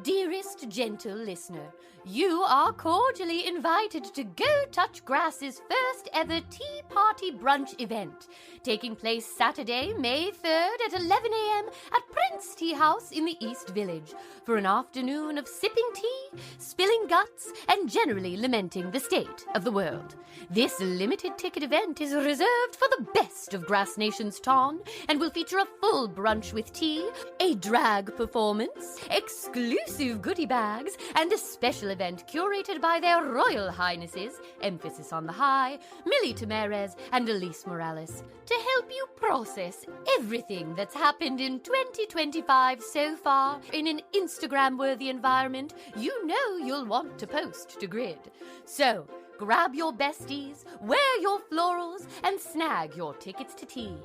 Dearest gentle listener, you are cordially invited to Go Touch Grass's first ever Tea Party Brunch event, taking place Saturday, May 3rd at 11 a.m. at Prince Tea House in the East Village for an afternoon of sipping tea, spilling guts, and generally lamenting the state of the world. This limited ticket event is reserved for the best of Grass Nation's Ton and will feature a full brunch with tea, a drag performance, exclusive goodie bags, and a special event curated by their Royal Highnesses, emphasis on the high, Millie Tamarez and Elise Morales, to help you process everything that's happened in 2025 so far in an Instagram-worthy environment you know you'll want to post to Grid. So, grab your besties, wear your florals, and snag your tickets to tea.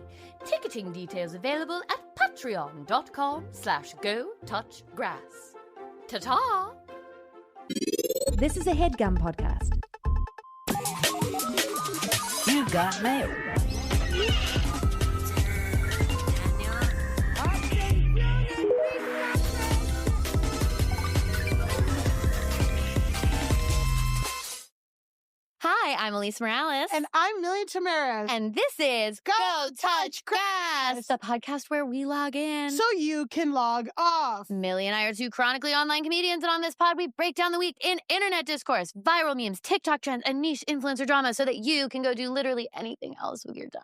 Ticketing details available at patreon.com/GoTouchGrass. Ta-ta! This is a HeadGum podcast. You got mail. Hi, I'm Elise Morales. And I'm Millie Tamarez. And this is Go Touch Grass, the podcast where we log in so you can log off. Millie and I are two chronically online comedians, and on this pod, we break down the week in internet discourse, viral memes, TikTok trends, and niche influencer drama so that you can go do literally anything else with your time.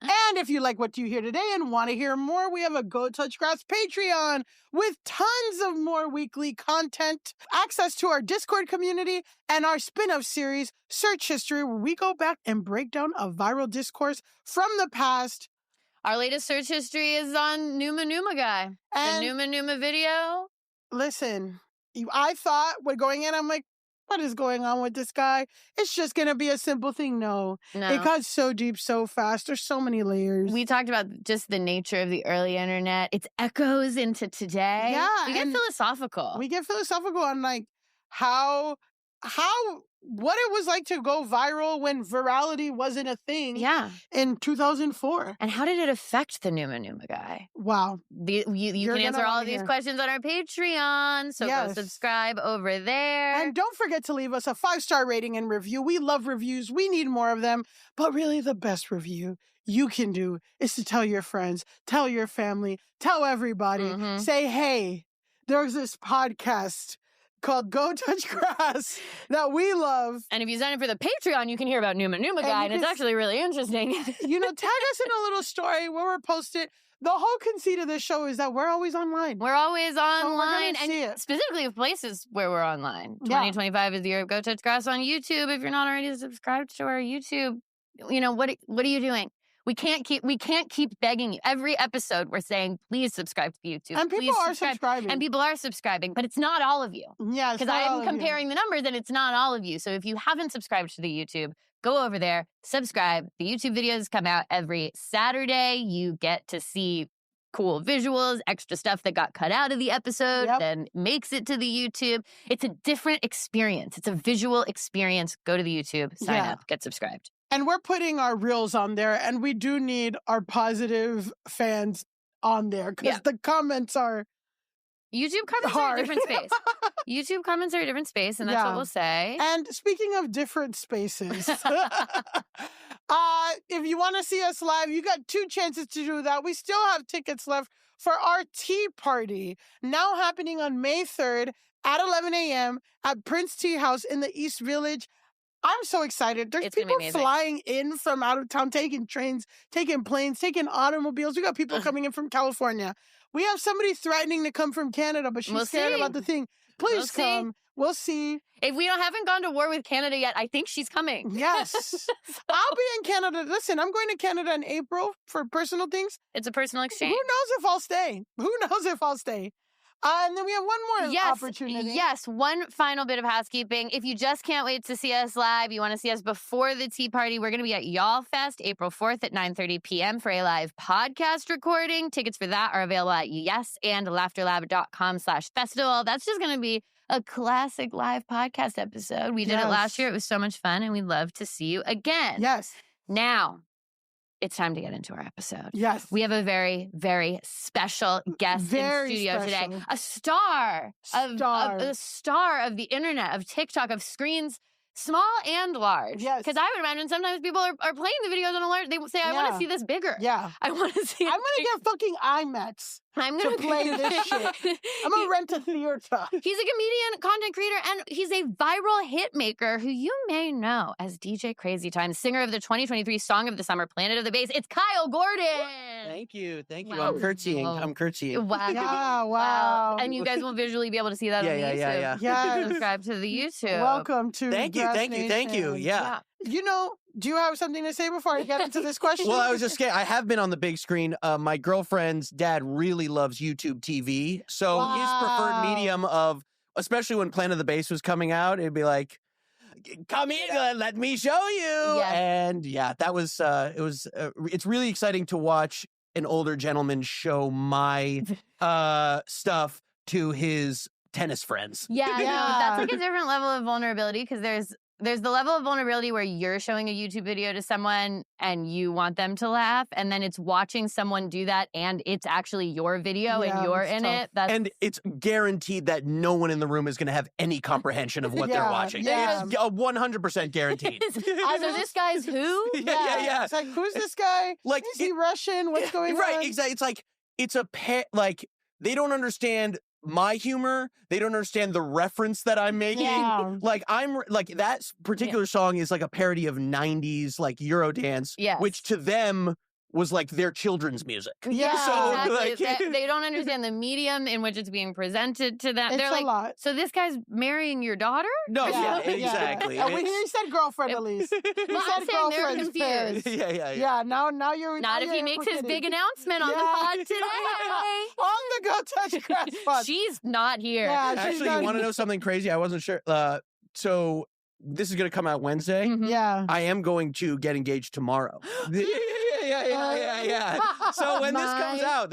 And if you like what you hear today and want to hear more, we have a Go Touch Grass Patreon with tons of more weekly content, access to our Discord community, and our spin-off series, Search History, where we go back and break down a viral discourse from the past. Our latest search history is on Numa Guy. And the Numa video. Listen, I thought when going in, I'm like, what is going on with this guy? It's just going to be a simple thing. No. It got so deep so fast. There's so many layers. We talked about just the nature of the early internet. Its echoes into today. Yeah. We get philosophical. We get philosophical on like what it was like to go viral when virality wasn't a thing. Yeah. In 2004. And how did it affect the Numa guy? Wow. You can answer all of these questions on our Patreon. So go subscribe over there. And don't forget to leave us a 5-star rating and review. We love reviews. We need more of them. But really the best review you can do is to tell your friends, tell your family, tell everybody. Mm-hmm. Say, hey, there's this podcast called Go Touch Grass that we love. And if you sign up for the Patreon, you can hear about Numa Guy, and it's actually really interesting. Tag us in a little story where we're posted. The whole conceit of this show is that we're always online. We're always online, so and specifically of places where we're online. 2025 is the year of Go Touch Grass on YouTube. If you're not already subscribed to our YouTube, what are you doing? We can't keep begging you. Every episode we're saying, please subscribe to YouTube. And people are subscribing. And people are subscribing, but it's not all of you. Yeah, because I am comparing the numbers and it's not all of you. So if you haven't subscribed to the YouTube, go over there, subscribe. The YouTube videos come out every Saturday. You get to see cool visuals, extra stuff that got cut out of the episode, then makes it to the YouTube. It's a different experience. It's a visual experience. Go to the YouTube, sign up, get subscribed. And we're putting our reels on there, and we do need our positive fans on there because the comments are YouTube comments are a different space. YouTube comments are a different space, and that's what we'll say. And speaking of different spaces, if you want to see us live, you got 2 chances to do that. We still have tickets left for our tea party, now happening on May 3rd at 11 a.m. at Prince Tea House in the East Village. I'm so excited. There's people flying in from out of town, taking trains, taking planes, taking automobiles. We got people coming in from California. We have somebody threatening to come from Canada, but she's scared about the thing. Please come. We'll see. If we haven't gone to war with Canada yet, I think she's coming. Yes. I'll be in Canada. Listen, I'm going to Canada in April for personal things. It's a personal exchange. Who knows if I'll stay? And then we have one more opportunity. Yes, one final bit of housekeeping. If you just can't wait to see us live, you want to see us before the tea party, we're going to be at Y'all Fest April 4th at 9:30 p.m. for a live podcast recording. Tickets for that are available at yesandlaughterlab.com/festival. That's just going to be a classic live podcast episode. We did it last year. It was so much fun, and we'd love to see you again. Yes. Now, it's time to get into our episode. Yes. We have a very, very special guest in studio today. A star of the internet, of TikTok, of screens, small and large. Yes. Because I would imagine sometimes people are playing the videos on a large. They say, I want to see this bigger. Yeah. I want to see. I'm gonna get fucking IMAX. I'm to gonna play this shit. I'm gonna rent a theater. He's a comedian, content creator, and he's a viral hit maker who you may know as DJ Crazy Time, singer of the 2023 Song of the Summer, Planet of the Bass. It's Kyle Gordon. Thank you. Wow. I'm curtsying. Wow. Yeah, wow. And you guys will visually be able to see that on the YouTube. Yes. Subscribe to the YouTube. Welcome to Thank you. Yeah. You know, do you have something to say before I get into this question? Well, I was just scared. I have been on the big screen. My girlfriend's dad really loves YouTube TV. So his preferred medium of, especially when Planet of the Bass was coming out, it'd be like, come here, let me show you. Yes. And yeah, that was, it's really exciting to watch an older gentleman show my stuff to his tennis friends. Yeah, no, that's like a different level of vulnerability because there's the level of vulnerability where you're showing a YouTube video to someone and you want them to laugh, and then it's watching someone do that and it's actually your video and you're in tough. it. And it's guaranteed that no one in the room is going to have any comprehension of what they're watching. Yeah. It's 100% guaranteed. So this guy's who? Yeah. It's like, who's this guy? Like, is he Russian? What's going on? Right, exactly. It's like, it's a like, they don't understand my humor. They don't understand the reference that I'm making. Yeah. Like, that particular song is like a parody of 90s, like, Eurodance, which to them was like their children's music. Yeah. So, exactly. They don't understand the medium in which it's being presented to them. They're It's like, a lot. so this guy's marrying your daughter? No, yeah, exactly. And he said girlfriend, at least. He Well, I'm said saying they're girlfriend's confused. pairs. Yeah. Now you're Not if he makes his big announcement on the pod today. On the Go Touch Grass pod. She's not here. Yeah, she's Actually, not you want to here. know something crazy? I wasn't sure. So this is going to come out Wednesday. Mhm. Yeah. I am going to get engaged tomorrow. Yeah. So when this comes out,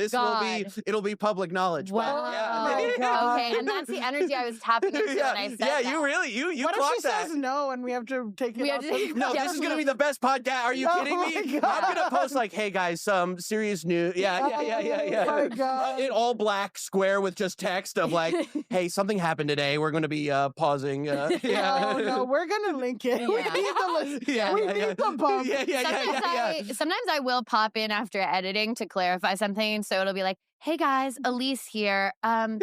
it'll be public knowledge. Wow. Yeah. Okay, and that's the energy I was tapping into when I said that. you really, you What if clocked she that. says no and we have to take it off? No, this is going to be the best podcast. Are you kidding me? my God. I'm going to post like, hey guys, some serious news. Yeah. Oh my God. In all black square with just text of like, hey, something happened today. We're going to be pausing. No, we're going to link it. We Yeah. need the list. Yeah, we need the bump. Sometimes I will pop in after editing to clarify something. So it'll be like, hey guys, Elise here.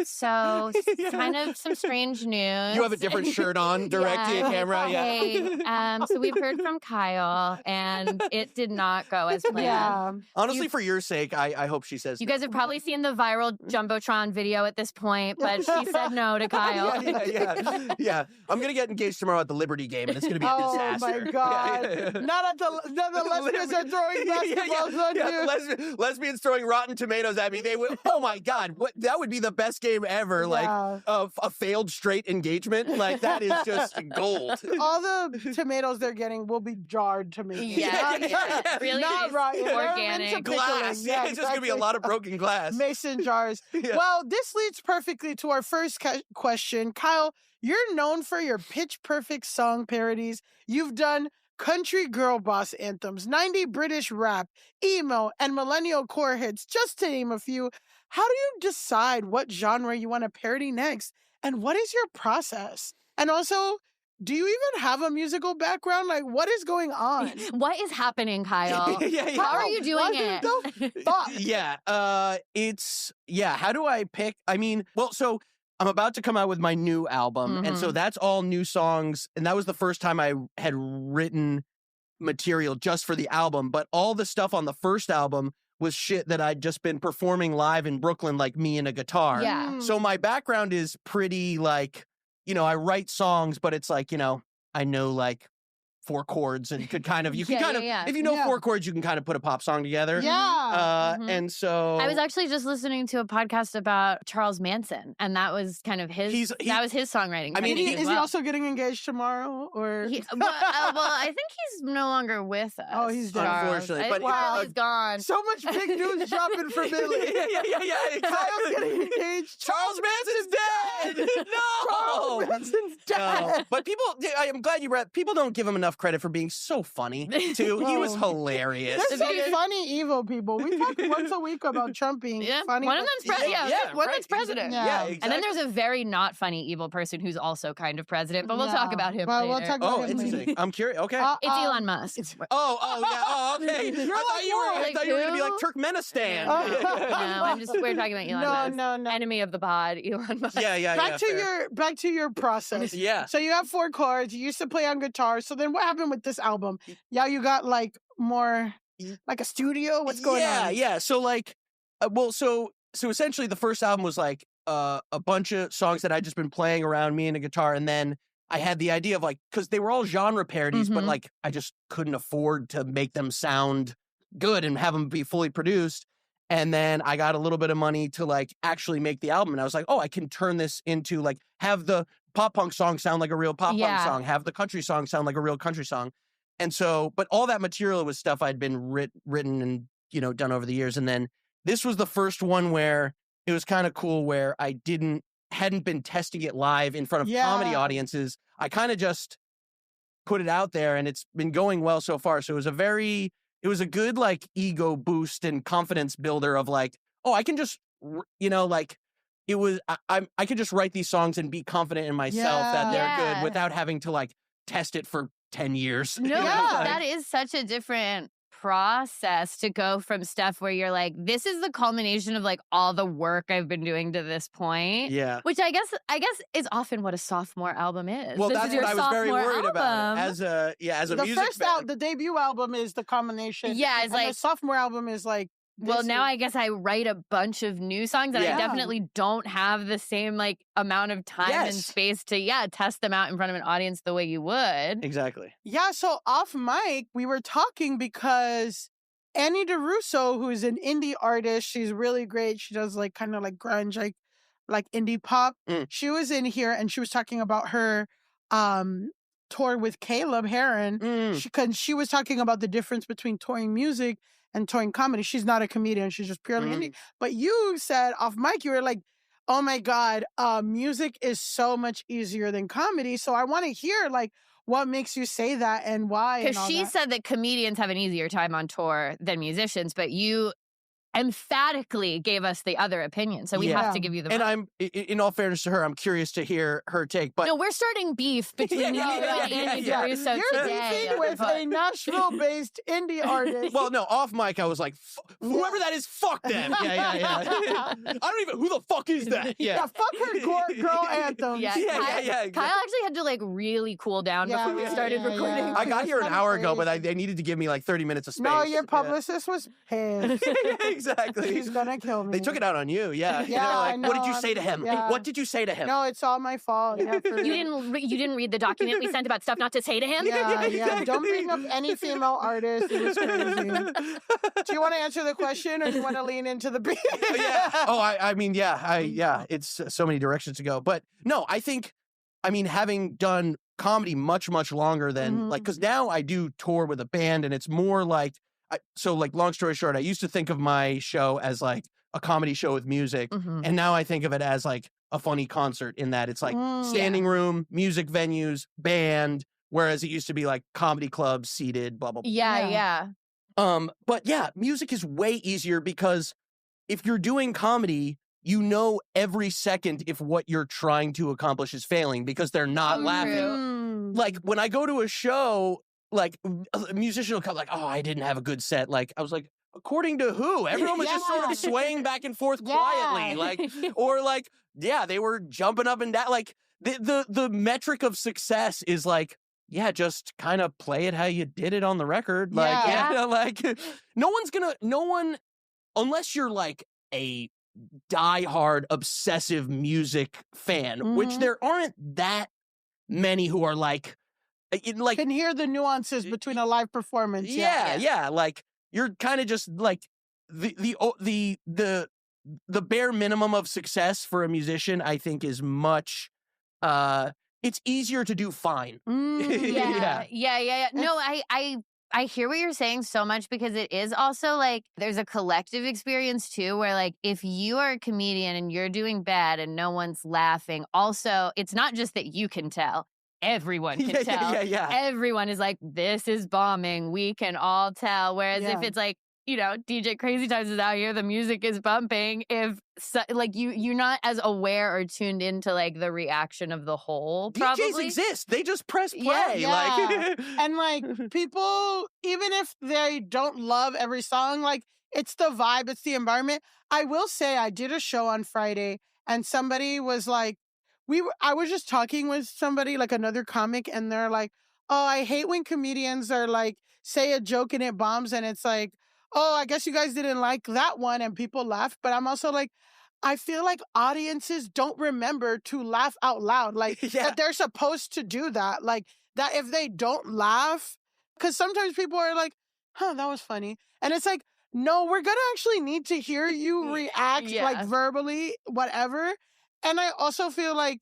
So kind of some strange news. You have a different shirt on, direct to your camera. Hey, so we've heard from Kyle, and it did not go as planned. Yeah. Honestly, for your sake, I hope she says You guys have probably seen the viral Jumbotron video at this point, but she said no to Kyle. Yeah. I'm going to get engaged tomorrow at the Liberty game, and it's going to be a disaster. Oh, my God. Not at the lesbians are throwing basketballs on you. Lesbians throwing rotten tomatoes at me. They would, oh my God, that would be the best game ever. Like a failed straight engagement. Like that is just gold. All the tomatoes they're getting will be jarred tomatoes. Yeah. Really Not rotten. organic. Glass. Yeah, it's just going to be a lot of broken glass. Mason jars. Well, this leads perfectly to our first question. Kyle, you're known for your pitch perfect song parodies. You've done country girl boss anthems, 90 British rap, emo, and millennial core hits, just to name a few. How do you decide what genre you want to parody next? And what is your process? And also, do you even have a musical background? Like, what is going on? What is happening, Kyle? How are you doing it? How do I pick? I mean, well, so I'm about to come out with my new album. And so that's all new songs. And that was the first time I had written material just for the album. But all the stuff on the first album was shit that I'd just been performing live in Brooklyn, like me and a guitar. Yeah. So my background is pretty like, I write songs, but it's like, I know like 4 chords and could kind of, if you know 4 chords, you can kind of put a pop song together. Yeah. And so I was actually just listening to a podcast about Charles Manson, and that was kind of his, that was his songwriting. I mean, is he also getting engaged tomorrow? Or well, I think he's no longer with us. Oh, he's dead. Unfortunately. But Charlie's gone. So much big news dropping for Billy. Yeah. Kyle's getting engaged. Charles Manson's dead. No. Charles Wilkinson's dead. But I'm glad you read. People don't give him enough credit for being so funny too. He was hilarious. There's some funny evil people. We talk once a week about Trump being funny. One of them's one of them's president. Yeah. Exactly. And then there's a very not funny evil person who's also kind of president, but we'll talk about him Well, later. we'll talk about him interesting. later. I'm curious. Okay. It's Elon Musk. Yeah. Oh, okay. I thought you were going to be like Turkmenistan. No, we're talking about Elon Musk. No. Enemy of the pod, Elon Musk. Yeah. Back to your process. Yeah. So you have 4 chords. You used to play on guitar. So then what happened with this album? Yeah, you got like more like a studio. What's going on? Yeah. So like, so essentially the first album was like a bunch of songs that I'd just been playing around me and a guitar, and then I had the idea of like, because they were all genre parodies, but like I just couldn't afford to make them sound good and have them be fully produced. And then I got a little bit of money to like actually make the album. And I was like, oh, I can turn this into like, have the pop punk song sound like a real pop punk song, have the country song sound like a real country song. And so, but all that material was stuff I'd been written and, done over the years. And then this was the first one where it was kind of cool, where I hadn't been testing it live in front of comedy audiences. I kind of just put it out there, and it's been going well so far. So it was a good like ego boost and confidence builder of like, oh, I can just, like it was, I could just write these songs and be confident in myself that they're good without having to like test it for 10 years. No, that is such a different process to go from stuff where you're like, this is the culmination of like all the work I've been doing to this point. Yeah. Which I guess is often what a sophomore album is. Well, this that's is your what I was very sophomore worried about. album. As a The music first fan. the debut album is the combination. Yeah, it's and like the sophomore album is like. Well, now I guess I write a bunch of new songs, and I definitely don't have the same like amount of time and space to test them out in front of an audience the way you would. Exactly. Yeah, so off mic, we were talking because Annie DeRusso, who is an indie artist, she's really great. She does like kind of like grunge, like indie pop. She was in here and she was talking about her tour with Caleb Heron. She was talking about the difference between touring music and touring comedy. She's not a comedian. She's just purely indie. But you said off mic, you were like, oh my God, music is so much easier than comedy. So I want to hear like what makes you say that and why. Because she said that comedians have an easier time on tour than musicians, but you emphatically gave us the other opinion. So we have to give you the And I'm, in all fairness to her, I'm curious to hear her take. But no, we're starting beef between you and Andy DeRusso You're today. beefing with a Nashville-based indie artist. Well, no, off mic, I was like, whoever that is, fuck them. Yeah. I don't even, who the fuck is that? Yeah, fuck her girl anthem. Yeah. Kyle actually had to like really cool down before we started recording. I got here an hour ago, but they needed to give me like 30 minutes of space. No, your publicist was pissed. Exactly. He's gonna kill me. They took it out on you. Yeah. I know. What did you say to him? Yeah. What did you say to him? No, it's all my fault. Yeah, You didn't read the document we sent about stuff not to say to him? Yeah. Exactly. Don't bring up any female artist. It was crazy. Do you want to answer the question or do you want to lean into the beat? It's so many directions to go. But no, having done comedy much, much longer than because now I do tour with a band, and it's more like, long story short, I used to think of my show as like a comedy show with music. And now I think of it as like a funny concert, in that it's like standing room, music venues, band, whereas it used to be like comedy clubs, seated, blah, blah, blah. Yeah. But yeah, music is way easier because if you're doing comedy, you know every second if what you're trying to accomplish is failing because they're not laughing. Like when I go to a show, like a musician will come like, oh, I didn't have a good set. Like I was like, according to who? Everyone was just sort of swaying back and forth quietly. Like, or like, they were jumping up and down. Like the metric of success is like, just kind of play it how you did it on the record. Like, no one, unless you're like a diehard obsessive music fan, which there aren't that many who are like can hear the nuances between a live performance. Like you're kind of just like the bare minimum of success for a musician, I think, is much it's easier to do fine. No, I hear what you're saying so much because it is also like there's a collective experience too where like if you are a comedian and you're doing bad and no one's laughing, also it's not just that you can tell. Everyone can tell. Yeah. Everyone is like, this is bombing. We can all tell. Whereas if it's like, you know, DJ Crazy Times is out here, the music is bumping. If like you're not as aware or tuned into like the reaction of the whole. Probably. DJs exist. They just press play. Like and like people, even if they don't love every song, like it's the vibe, it's the environment. I will say I did a show on Friday and somebody was like, I was just talking with somebody, like another comic, and they're like, oh, I hate when comedians are like, say a joke and it bombs and it's like, oh, I guess you guys didn't like that one and people laugh. But I'm also like, I feel like audiences don't remember to laugh out loud. Like that they're supposed to do that. Like that if they don't laugh, because sometimes people are like, huh, that was funny. And it's like, no, we're going to actually need to hear you react like verbally, whatever. And I also feel like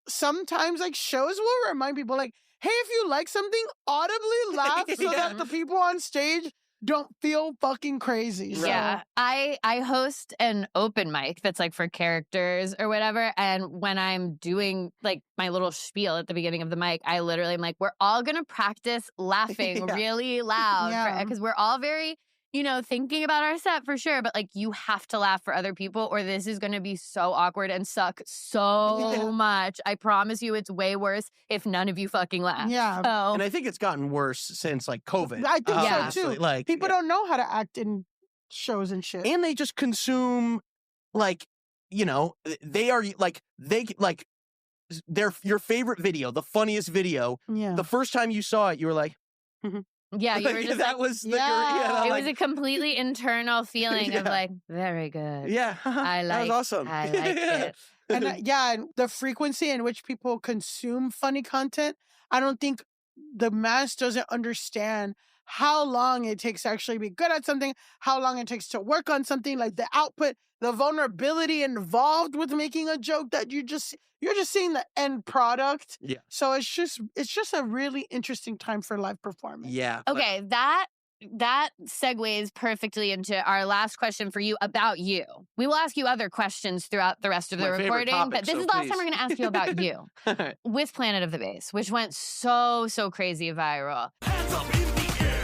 sometimes like shows will remind people like, hey, if you like something, audibly laugh so that the people on stage don't feel fucking crazy. So. Yeah. I host an open mic that's like for characters or whatever. And when I'm doing like my little spiel at the beginning of the mic, I literally am like, we're all going to practice laughing really loud because we're all very, you know, thinking about our set for sure. But like you have to laugh for other people or this is going to be so awkward and suck so much. I promise you it's way worse if none of you fucking laugh. Yeah. So. And I think it's gotten worse since like COVID. I think so too. Like people don't know how to act in shows and shit. And they just consume like, you know, they are like your favorite video, the funniest video. Yeah. The first time you saw it, you were like, Yeah, you were just that like, was the, it was a completely internal feeling of like, very good. Yeah. I like that was awesome. I like it. And and the frequency in which people consume funny content, I don't think the mass doesn't understand how long it takes to actually be good at something, how long it takes to work on something, like the output, the vulnerability involved with making a joke that you're just seeing the end product. Yeah. So it's just a really interesting time for live performance. Yeah. Okay, that segues perfectly into our last question for you about you. We will ask you other questions throughout the rest of the recording, but this is the last time we're going to ask you about you. With Planet of the Bass, which went so crazy viral. Hands up in the air.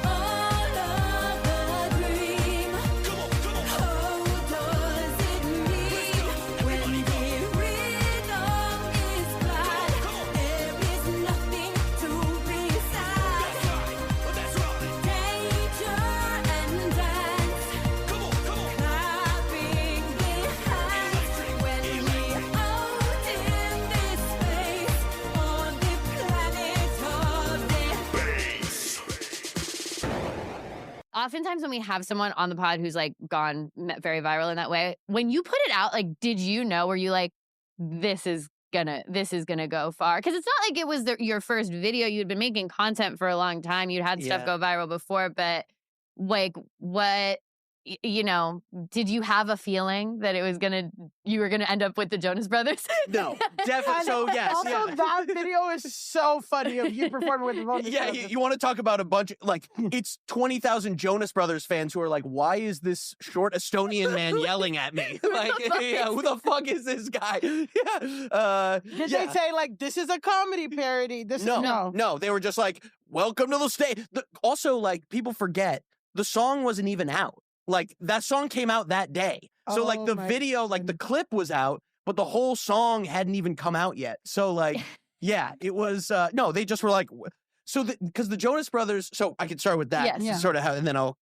All of the dream. Come on. How does it mean when the rhythm is glad? There is nothing to be sad. That's right. Danger and dance. Come on. Clapping the hands when we out in this space on the planet of the bass. Oftentimes when we have someone on the pod who's like gone very viral in that way, when you put it out, like, did you know, were you like, this is gonna go far? Because it's not like it was your first video. You'd been making content for a long time. You'd had stuff go viral before, but like what, you know, did you have a feeling that you were gonna end up with the Jonas Brothers? No, definitely. So yes, Also, that video is so funny of you performing with the Jonas Brothers. You want to talk about a bunch of, like, it's 20,000 Jonas Brothers fans who are like, why is this short Estonian man yelling at me? Like, who the fuck is this guy? Did they say like, this is a comedy parody? No, they were just like, welcome to the stage. Also, like, people forget the song wasn't even out. Like, that song came out that day. So, like, the video, like, the clip was out, but the whole song hadn't even come out yet. So, like, yeah, it was, no, they just were like, so, because the Jonas Brothers, so I could start with that, sort of how, and then I'll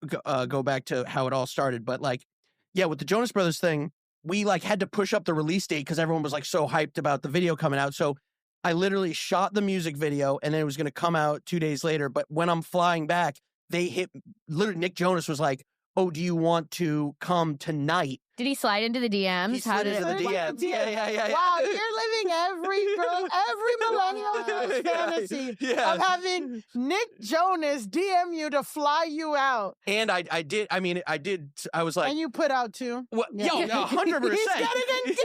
go back to how it all started. But, like, yeah, with the Jonas Brothers thing, we, like, had to push up the release date because everyone was, like, so hyped about the video coming out. So, I literally shot the music video, and then it was going to come out 2 days later. But when I'm flying back, literally, Nick Jonas was like, oh, do you want to come tonight? Did he slide into the DMs? He slid into the DMs. Yeah. Wow, you're living every millennial fantasy of having Nick Jonas DM you to fly you out. And I did. I was like, and you put out too. Well, yeah. Yo, 100%. He's getting engaged.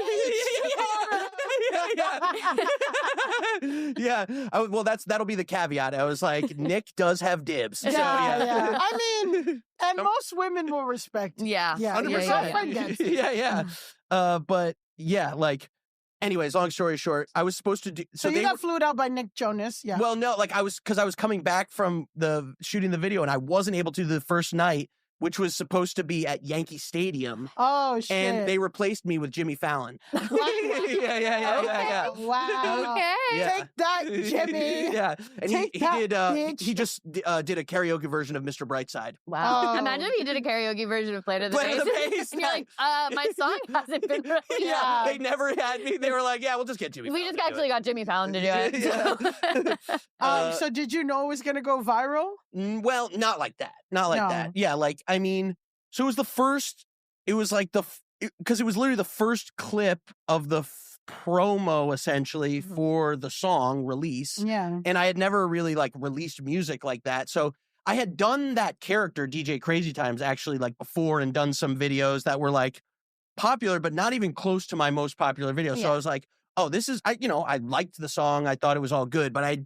Yeah. Well, that'll be the caveat. I was like, Nick does have dibs. So, yeah. I mean, and most women will respect. Yeah. Yeah. Your 100%. girlfriend gets it. Yeah. But yeah, like, anyways, long story short, I was supposed to do. So you got flued out by Nick Jonas. Yeah. Well, no, like I was coming back from the shooting the video and I wasn't able to the first night, which was supposed to be at Yankee Stadium. Oh, shit. And they replaced me with Jimmy Fallon. Yeah. Wow. Okay. Yeah. Take that, Jimmy. Yeah. And Take he that, did bitch. he just did a karaoke version of Mr. Brightside. Wow. Oh. Imagine if you did a karaoke version of Play to the Play to the Bass. Bass. And you're like, my song hasn't been released. Yeah. They never had me. They were like, yeah, we'll just get Jimmy We Fallon just to do actually got Jimmy Fallon to do it. Yeah. So did you know it was going to go viral? Well, not like that. Not like No. that. Yeah, like, I mean, so it was the first, it was like because it was literally the first clip of the promo, essentially, for the song release. Yeah. And I had never really, like, released music like that. So I had done that character, DJ Crazy Times, actually, like, before and done some videos that were, like, popular, but not even close to my most popular video. So Yeah. I was like, oh, this is, I liked the song. I thought it was all good, but I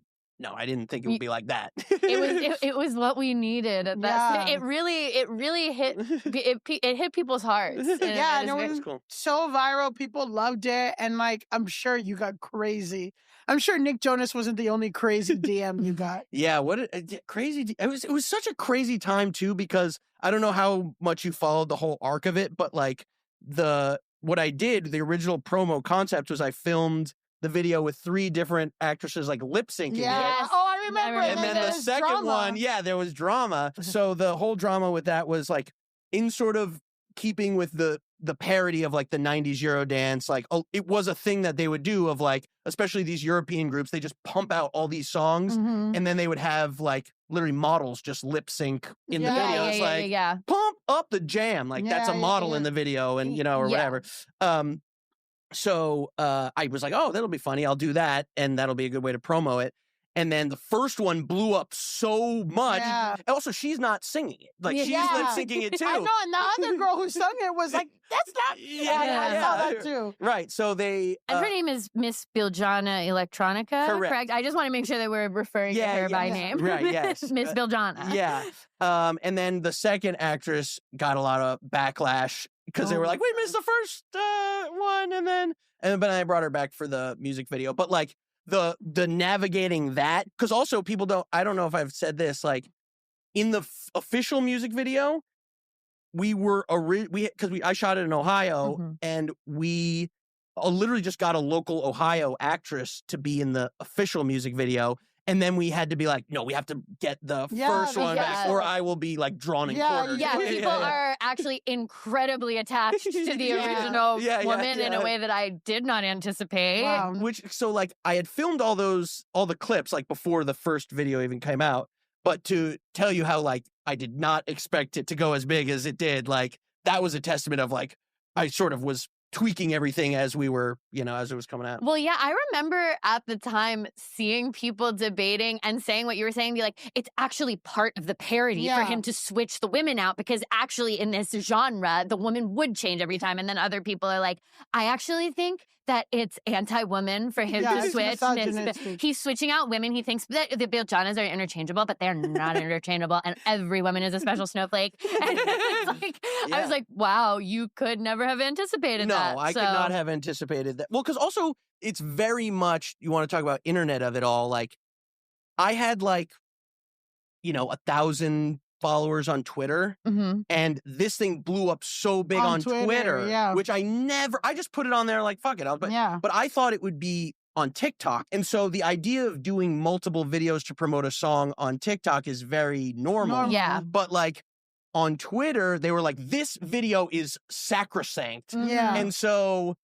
didn't think it would be like that. It was what we needed. Yeah. It really hit it hit people's hearts. Yeah, and no, it it was was cool. so viral. People loved it. And like, I'm sure you got crazy. I'm sure Nick Jonas wasn't the only crazy DM you got. Yeah, crazy. It was such a crazy time too, because I don't know how much you followed the whole arc of it, but like what I did, the original promo concept was I filmed the video with 3 different actresses like lip syncing. Yeah. it. Yes. Oh, I remember. I And then the there's second drama. one, there was drama. So the whole drama with that was like in sort of keeping with the parody of like the 90s Eurodance. Like, it was a thing that they would do of like, especially these European groups, they just pump out all these songs Mhm. and then they would have like literally models just lip sync in the Yeah, video. It's like, yeah. pump up the jam. Like that's a Yeah, model yeah. in the video and, or Yeah. whatever. So I was like, oh, that'll be funny. I'll do that. And that'll be a good way to promo it. And then the first one blew up so much. Yeah. Also, she's not singing it. Like, she's Yeah. lip syncing it too. I know. And the other girl who sung it was like, that's not. Yeah, I saw that too. Right. So they. And her name is Miss Biljana Electronica, Correct. I just want to make sure that we're referring to her by name. Right, yes. Miss Biljana. Yeah. And then the second actress got a lot of backlash because they were like, we missed the first one. But I brought her back for the music video. But like the navigating that, because also I don't know if I've said this, like in the official music video, I shot it in Ohio Mhm. and we literally just got a local Ohio actress to be in the official music video. And then we had to be like, no, we have to get the first one back, or I will be like drawn and quartered. Yeah, people are actually incredibly attached to the original woman in a way that I did not anticipate. Wow. So like I had filmed all the clips like before the first video even came out, but to tell you how like I did not expect it to go as big as it did, like that was a testament of like I sort of was tweaking everything as we were, as it was coming out. Well, yeah, I remember at the time seeing people debating and saying what you were saying, be like, it's actually part of the parody for him to switch the women out because actually in this genre, the woman would change every time. And then other people are like, I actually think that it's anti-woman for him to it's switch. misogynistic. He's switching out women. He thinks that the Biljanas are interchangeable, but they're not interchangeable. And every woman is a special snowflake. And it's like, I was like, wow, you could never have anticipated that. No, I could not have anticipated that. Well, because also it's very much, you want to talk about internet of it all. Like I had 1,000 followers on Twitter and this thing blew up so big on Twitter, which I just put it on there like, fuck it. But I thought it would be on TikTok. And so the idea of doing multiple videos to promote a song on TikTok is very normal. Yeah. But like on Twitter, they were like, this video is sacrosanct. Yeah. And so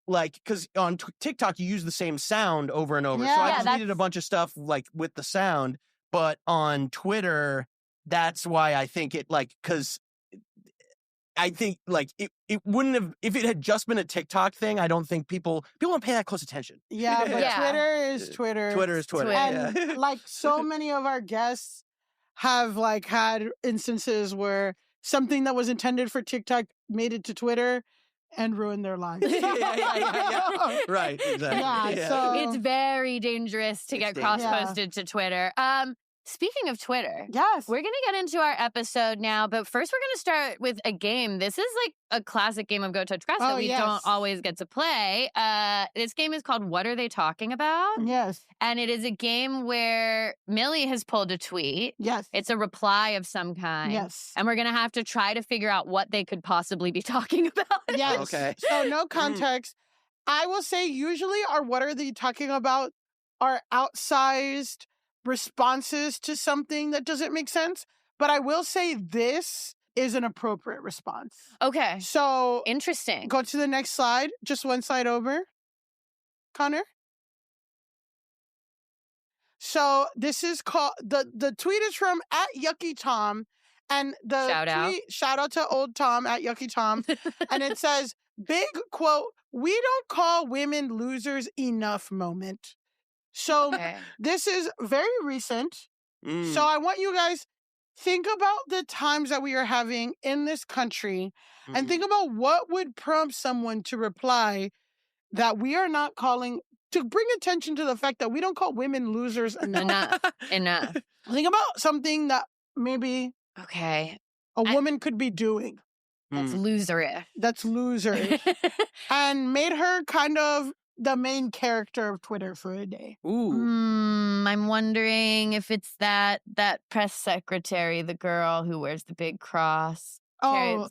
like, because on TikTok, you use the same sound over and over. So I just needed a bunch of stuff like with the sound. But on Twitter, that's why I think it because I think it wouldn't have, if it had just been a TikTok thing, I don't think people don't pay that close attention. Yeah, but Yeah. Twitter is Twitter. Twitter is Twitter. And like so many of our guests have like had instances where something that was intended for TikTok made it to Twitter and ruin their lives. yeah. Right, exactly. Yeah, so- It's very dangerous to get It's dangerous. cross-posted to Twitter. Speaking of Twitter, Yes. we're going to get into our episode now, but first we're going to start with a game. This is like a classic game of Go Touch Grass that Oh, we yes. don't always get to play. This game is called What Are They Talking About? Yes. And it is a game where Millie has pulled a tweet. Yes. It's a reply of some kind. Yes. And we're going to have to try to figure out what they could possibly be talking about. Yes. Okay. So no context. I will say usually our what are they talking about are outsized responses to something that doesn't make sense. But I will say this is an appropriate response. Okay. So Interesting. go to the next slide. Just one slide over. Connor. So this is called the tweet is from @YuckyTom. And the Shout out. tweet, shout out to old Tom @YuckyTom. And it says, big quote, we don't call women losers enough moment. So Okay. this is very recent. Mm. So I want you guys think about the times that we are having in this country and Mhm. think about what would prompt someone to reply that we are not calling, to bring attention to the fact that we don't call women losers enough. Enough. Think about something that maybe Okay. a I- woman could be doing That's Mm. loserish. that's loser and made her kind of the main character of Twitter for a day. Ooh. I'm wondering if it's that press secretary, the girl who wears the big cross. Oh,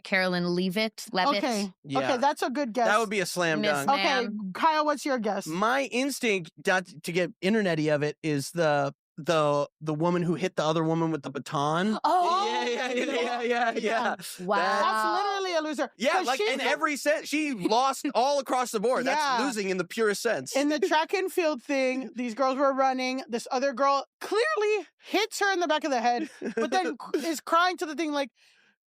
Carolyn Leavitt. okay. Yeah. Okay, that's a good guess. That would be a slam Miss dunk. Ma- Okay, Ma'am. Kyle, what's your guess? My instinct not to get internety of it is the woman who hit the other woman with the baton. Oh, Yeah. wow. That's literally a loser. Yeah, 'Cause like she's in every sense, she lost all across the board. Yeah. That's losing in the purest sense. in the track and field thing, these girls were running. This other girl clearly hits her in the back of the head, but then is crying to the thing like,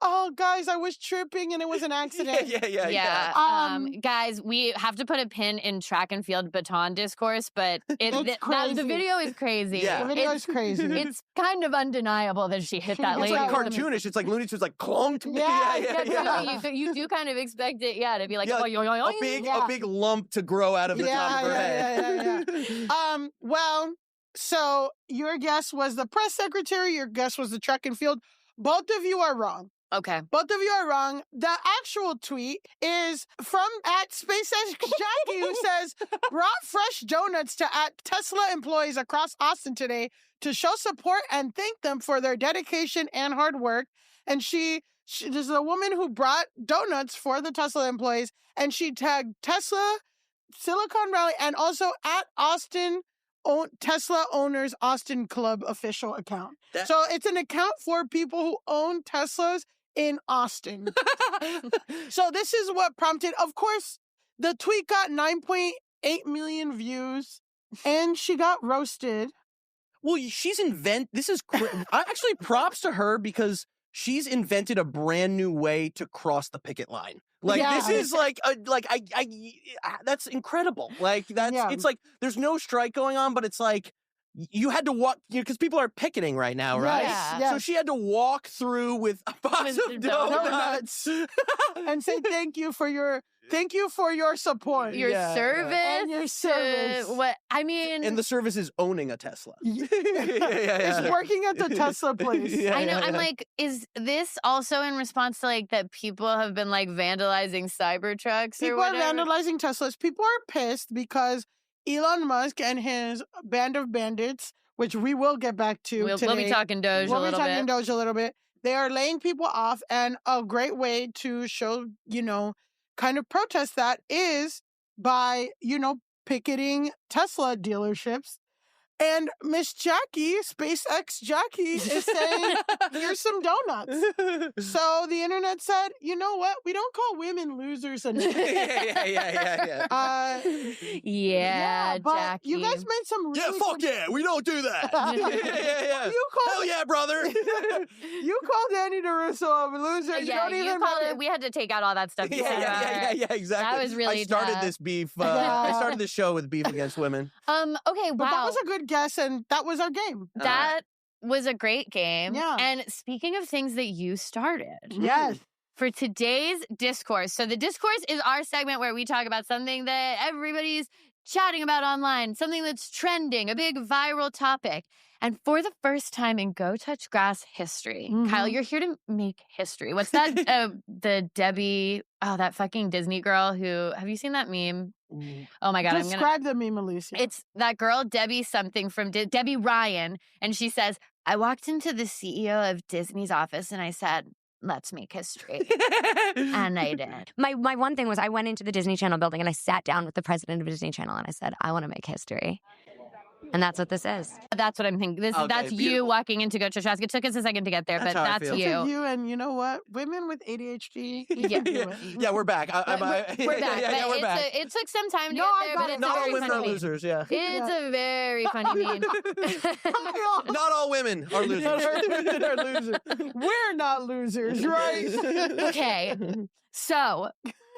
"Oh, guys, I was tripping and it was an accident." yeah. Yeah. Um, Guys, we have to put a pin in track and field baton discourse, but the crazy. video is crazy. Yeah. The video It's- is crazy. It's kind of undeniable that she hit that It's It's lady. like Yeah. with the- cartoonish. It's like Looney Tunes, like clunk. Yeah, Yeah, you do kind of expect it, to be like, Yeah, oh, yo, yo, yo. A big lump to grow out of the top of her head. Well, so your guess was the press secretary. Your guess was the track and field. Both of you are wrong. Okay. Both of you are wrong. The actual tweet is from @SpaceX Jackie, who says, brought fresh donuts to @Tesla employees across Austin today to show support and thank them for their dedication and hard work. And she there's a woman who brought donuts for the Tesla employees, and she tagged Tesla, Silicon Valley, and also @Austin Tesla owners Austin Club official account. That- So it's an account for people who own Teslas in Austin. So this is what prompted, of course, the tweet got 9.8 million views and she got roasted. Well, this is actually props to her because she's invented a brand new way to cross the picket line. Like Yeah. this is that's incredible. Like Yeah. it's like there's no strike going on, but it's like you had to walk, because people are picketing right now, right? Yeah. Yes. So she had to walk through with a box With of donuts. donuts. And say thank you for your support. Your Yeah. service. And your service. What I mean, And the service is owning a Tesla. Is working at the Tesla place. Yeah, I know. yeah, I'm yeah. like, is this also in response to like that people have been like vandalizing Cybertrucks or People are whatever? vandalizing Teslas. People are pissed because Elon Musk and his band of bandits, which we will get back to We'll today. be talking Doge We'll a be little talking bit. Doge a little bit. They are laying people off, and a great way to show, kind of protest that is by, picketing Tesla dealerships. And Miss Jackie, SpaceX Jackie, is saying, here's some donuts. So the internet said, you know what? We don't call women losers enough. yeah. Yeah, but Jackie. you guys made some really Yeah, fuck good- yeah, we don't do that. yeah. You called, Hell yeah, brother. you called Danny DeRusso a loser. You yeah, don't even called know- it. We had to take out all that stuff. you said about her. Exactly. That was really I started tough. this beef. Yeah. I started this show with beef against women. Okay. But that Wow. was a good guess, and that was our game. That was a great game. Yeah. And speaking of things that you started, Yes. for today's discourse. So the discourse is our segment where we talk about something that everybody's chatting about online, something that's trending, a big viral topic. And for the first time in Go Touch Grass history, Kyle, you're here to make history. What's that? The Debbie, that fucking Disney girl who, have you seen that meme? Oh my God. Describe the meme, Alicia. It's that girl, Debbie something from Debbie Ryan. And she says, I walked into the CEO of Disney's office and I said, let's make history. And I did. My one thing was I went into the Disney Channel building and I sat down with the president of Disney Channel and I said, I want to make history. And that's what this is. That's what I'm thinking. That's you beautiful. walking into Go Touch Grass. It took us a second to get there, That's but how I that's feel. you. To you, and you know what? Women with ADHD. we Yeah. can do it. Yeah, we're back. We're back. Yeah, we're but back. it took some time to No, get I there, got but it. it's Not a all very women funny are meme. losers, yeah. It's a very funny meme. Not all women are losers. Women are losers. We're not losers, right? Okay. So,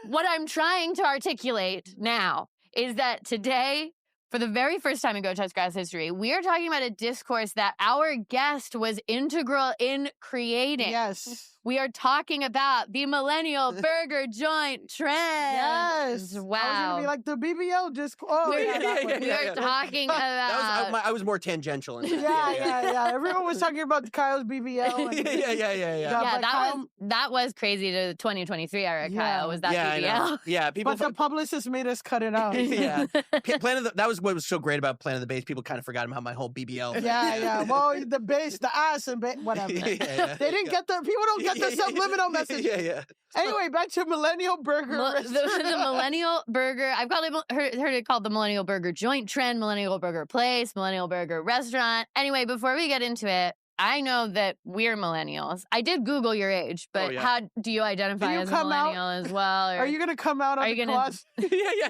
what I'm trying to articulate now is that today, for the very first time in Go Touch Grass history, we are talking about a discourse that our guest was integral in creating. Yes. We are talking about the Millennial Burger Joint trend. Yes. I was Wow. gonna be like the BBL disc. Oh, We're, yeah, that one. we are talking about. That was I was more tangential. In that. Yeah. Everyone was talking about Kyle's BBL. And Yeah. Yeah, but that was crazy to 2023 era, Yeah. Kyle. Was that Yeah, I know. BBL? Yeah, people. But the publicist made us cut it out. Yeah, that was what was so great about Planet of the Base. People kind of forgot about my whole BBL. Yeah. Well, the base, the ass, and whatever. Yeah. They didn't get the people don't get the subliminal message. Yeah. Anyway, back to Millennial Burger. The Millennial Burger. I've heard it called the Millennial Burger Joint Trend, Millennial Burger Place, Millennial Burger Restaurant. Anyway, before we get into it, I know that we're millennials. I did Google your age, but how do you identify you as a come out- millennial as well? Or Are you going to come out on Are the you gonna- closet?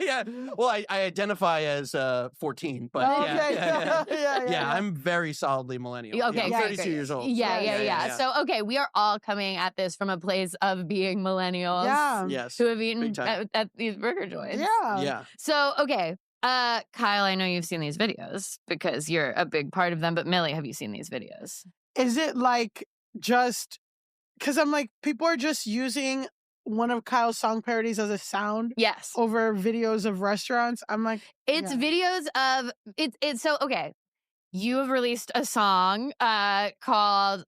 Yeah. Well, I identify as 14, but Okay. yeah, I'm very solidly millennial. Okay, I'm great, 32 great. years old. Yeah. So, okay, we are all coming at this from a place of being millennials Yeah. Yes. who have eaten Big time. at these burger joints. Yeah. Yeah. So, okay, Kyle, I know you've seen these videos because you're a big part of them, but Millie, have you seen these videos? Is it like just because I'm like, people are just using one of Kyle's song parodies as a sound Yes. over videos of restaurants? I'm like, It's videos of it's so okay. You have released a song called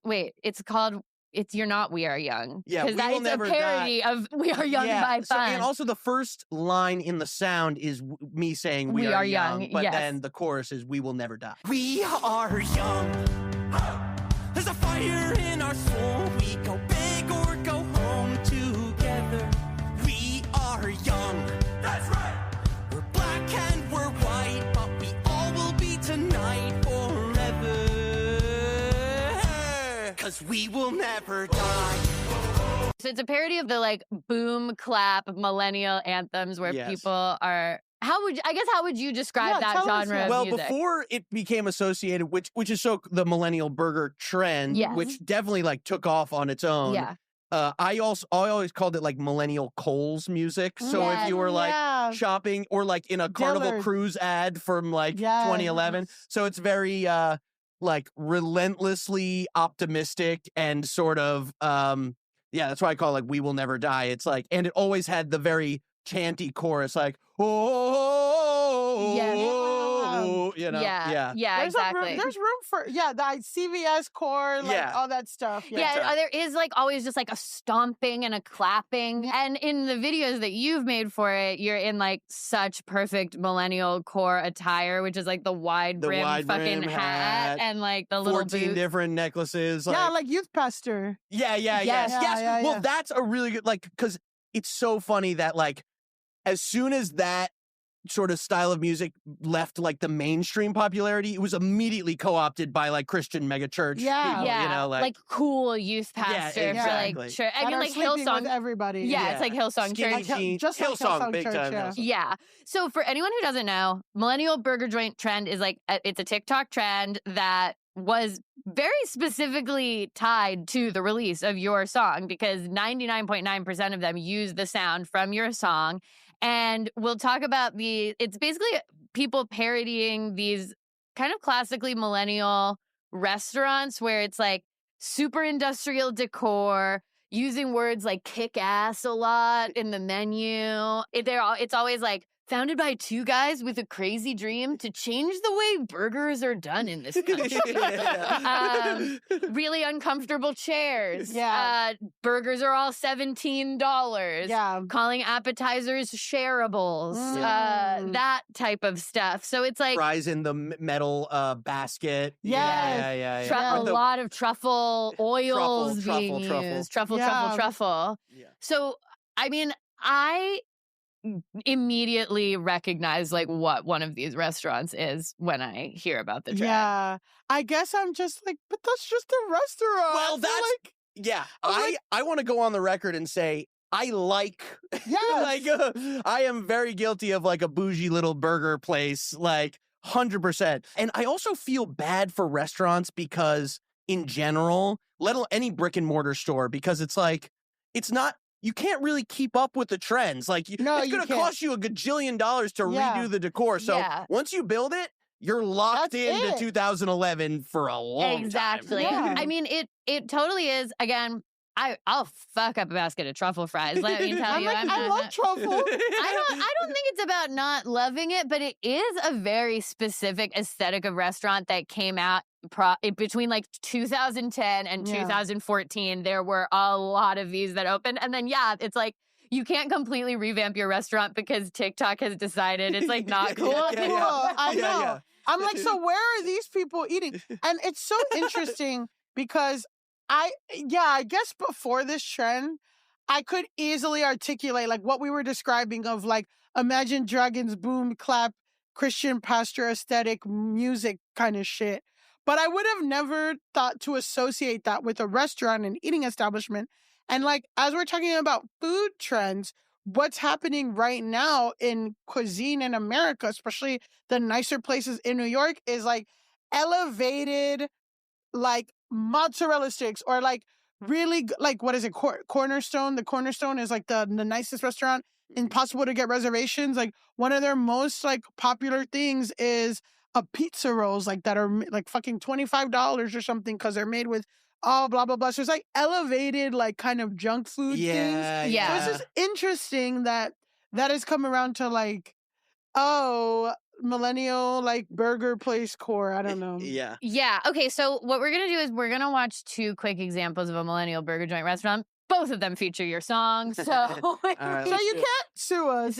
it's You're Not We Are Young. Yeah, Because We Will that's Never a parody of We Are Young by So, Fun. and also the first line in the sound is me saying we are young, but yes. then the chorus is we will never die. We are young. There's a fire in our soul. We go big or go home together. We are young. That's right. We're black and we're white, but we all will be tonight forever. 'Cause we will never die. So it's a parody of the like boom clap millennial anthems where Yes. people are how would you describe Yeah, that tell us genre of Well, music? before it became associated, which is so the millennial burger trend, Yes. which definitely like took off on its own. Yeah. I always called it like millennial Coles music. So if you were like shopping or like in a Carnival Dillard. Cruise ad from like Yes. 2011, so it's very like relentlessly optimistic and sort of that's why I call it like we will never die. It's like, and it always had the very chanty chorus like you know, yeah, there's exactly. there's room for the CVS core, like all that stuff. Yeah, there is like always just like a stomping and a clapping. And in the videos that you've made for it, you're in like such perfect millennial core attire, which is like the wide brim fucking hat and like the little 14 boots. different necklaces. Like Youth Pastor. Yes. Yeah. Well, that's a really good, like, because it's so funny that, like, as soon as that sort of style of music left, like, the mainstream popularity, it was immediately co-opted by, like, Christian megachurch people, you know, like cool youth pastor exactly. for like church. I That mean, are like sleeping Hillsong. with everybody. Yeah, it's like Hillsong Skinny Church. jeans. Just like Hillsong big Church, time. yeah. Hillsong. Yeah. So for anyone who doesn't know, Millennial Burger Joint trend is like it's a TikTok trend that was very specifically tied to the release of your song because 99.9% of them use the sound from your song. And we'll talk about it's basically people parodying these kind of classically millennial restaurants where it's like super industrial decor. using words like kick ass a lot in the menu. It's always like, founded by two guys with a crazy dream to change the way burgers are done in this country. Really uncomfortable chairs. Yeah. Burgers are all $17. Yeah. Calling appetizers shareables. Mm. That type of stuff. So it's like Fries in the metal basket. Yes. Yeah. a lot of truffle oils being truffle. used. Truffle. Yeah. Yeah. So, I mean, I immediately recognize like what one of these restaurants is when I hear about the trend. Yeah. I guess I'm just like, but that's just a restaurant. Well, So, that's like, yeah. I'm I want to go on the record and say I like yes. I am very guilty of like a bougie little burger place, like 100%. And I also feel bad for restaurants because in general, let alone any brick and mortar store, because it's like it's not. You can't really keep up with the trends. Like, No, it's you going to can't. cost you $1 gajillion to Yeah. redo the decor. So Yeah. once you build it, you're locked That's into it. 2011 for a long Exactly. time. Yeah. I mean, it totally is. Again, I'll fuck up a basket of truffle fries. Let me tell I'm you. like, I love truffle. I don't think it's about not loving it, but it is a very specific aesthetic of restaurant that came out between like 2010 and Yeah. 2014. There were a lot of these that opened, and then it's like you can't completely revamp your restaurant because TikTok has decided it's like not cool. Cool. I know. Yeah. I'm like, so where are these people eating? And it's so interesting because I guess before this trend, I could easily articulate like what we were describing of like Imagine Dragons boom clap Christian pastor aesthetic music kind of shit. But I would have never thought to associate that with a restaurant and eating establishment. And like as we're talking about food trends, what's happening right now in cuisine in America, especially the nicer places in New York, is like elevated like mozzarella sticks or like really like what is it, Cornerstone? The Cornerstone is like the nicest restaurant, impossible to get reservations. Like one of their most like popular things is a pizza rolls like that are like fucking $25 or something because they're made with blah blah blah. So it's like elevated like kind of junk food things. Yeah. So it's just interesting that has come around to like, oh, millennial like burger place core. I don't know. Yeah. Yeah. Okay. So what we're going to do is we're going to watch two quick examples of a millennial burger joint restaurant. Both of them feature your song. So, right, So you can't sue us.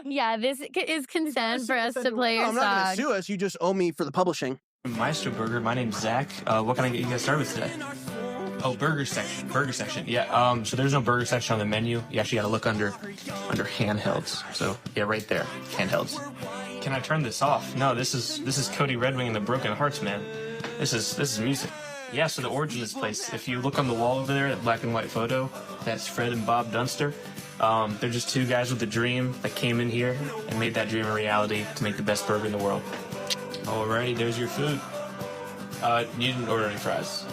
yeah, this is consent for us to play No, your I'm not going song. to sue us. You just owe me for the publishing. Maestro Burger. My name's Zach. What can I get you guys started with today? Oh, burger section. Burger section. Yeah. So there's no burger section on the menu. You actually got to look under handhelds. So yeah, right there, handhelds. Can I turn this off? No, this is Cody Red Wing and the Broken Hearts, man. This is music. Yeah. So the origin of this place. If you look on the wall over there, that black and white photo, that's Fred and Bob Dunster. They're just two guys with a dream that came in here and made that dream a reality to make the best burger in the world. Alrighty, there's your food. You didn't order any fries.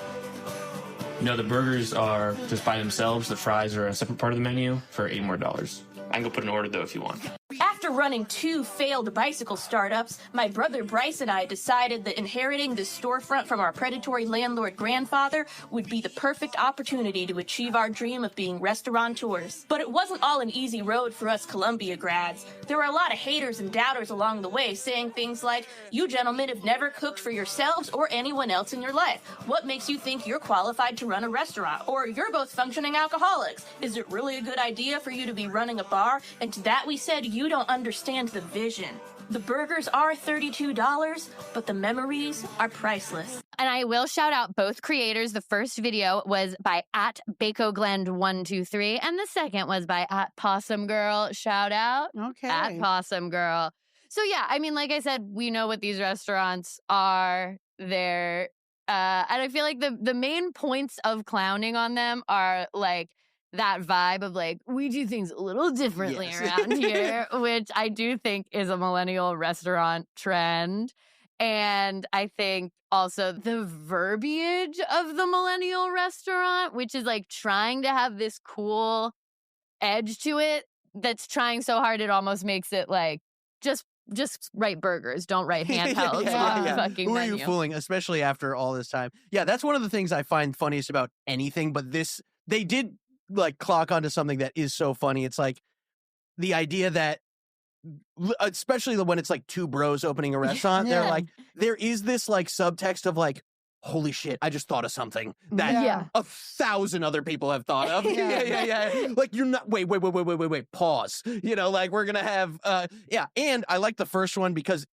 No, the burgers are just by themselves. The fries are a separate part of the menu for $8 more. I can go put an order though if you want. After running 2 failed bicycle startups, my brother Bryce and I decided that inheriting this storefront from our predatory landlord grandfather would be the perfect opportunity to achieve our dream of being restaurateurs. But it wasn't all an easy road for us Columbia grads. There were a lot of haters and doubters along the way saying things like, "You gentlemen have never cooked for yourselves or anyone else in your life. What makes you think you're qualified to run a restaurant? Or you're both functioning alcoholics. Is it really a good idea for you to be running a bar?" And to that we said, "You don't understand the vision. The burgers are $32, but the memories are priceless." And I will shout out both creators. The first video was by @BacoGlend123, and the second was by @PossumGirl. Shout out Okay. @PossumGirl. So yeah, I mean, like I said, we know what these restaurants are. They're and I feel like the main points of clowning on them are like that vibe of like, we do things a little differently Yes. around here, which I do think is a millennial restaurant trend. And I think also the verbiage of the millennial restaurant, which is like trying to have this cool edge to it that's trying so hard it almost makes it like just write burgers, don't write handhelds on the fucking Who are menu. you fooling, especially after all this time? Yeah, that's one of the things I find funniest about anything, but this they did like clock onto something that is so funny. It's like the idea that, especially when it's like two bros opening a restaurant, they're Yeah. like, there is this like subtext of like, holy shit, I just thought of something that Yeah. 1,000 other people have thought of. Yeah. Like, you're not, wait, pause. You know, like, we're gonna have, and I like the first one because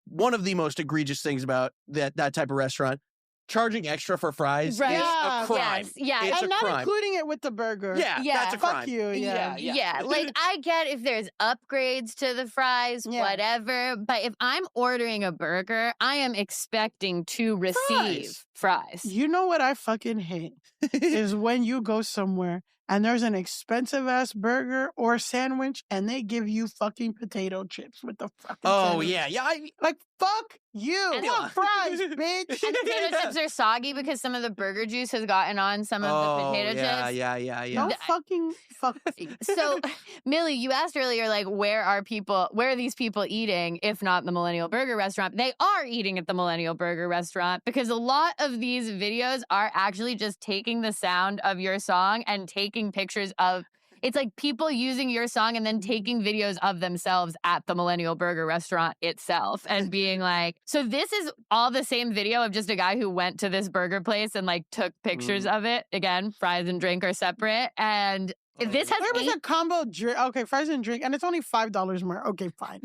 one of the most egregious things about that type of restaurant, charging extra for fries Right. is Yeah. a crime. Yes, yeah. It's And a not crime. including it with the burger. Yeah, Yeah. that's a Fuck crime. you. Yeah. Yeah, like I get if there's upgrades to the fries, Yeah. whatever. But if I'm ordering a burger, I am expecting to receive fries. You know what I fucking hate is when you go somewhere and there's an expensive ass burger or sandwich and they give you fucking potato chips with the fucking Oh, sandwich. yeah. Like, fuck you. And- I want fries, bitch. And potato chips are soggy because some of the burger juice has gotten on some of the potato chips. Yeah. Don't fucking fuck. So, Millie, you asked earlier, like, where are these people eating, if not the Millennial Burger Restaurant? They are eating at the Millennial Burger Restaurant because a lot of these videos are actually just taking the sound of your song and taking pictures of. It's like people using your song and then taking videos of themselves at the Millennial Burger Restaurant itself and being like, so this is all the same video of just a guy who went to this burger place and like took pictures of it. Again, fries and drink are separate. And this has There was a combo drink. Okay, fries and drink, and it's only $5 more. Okay, fine.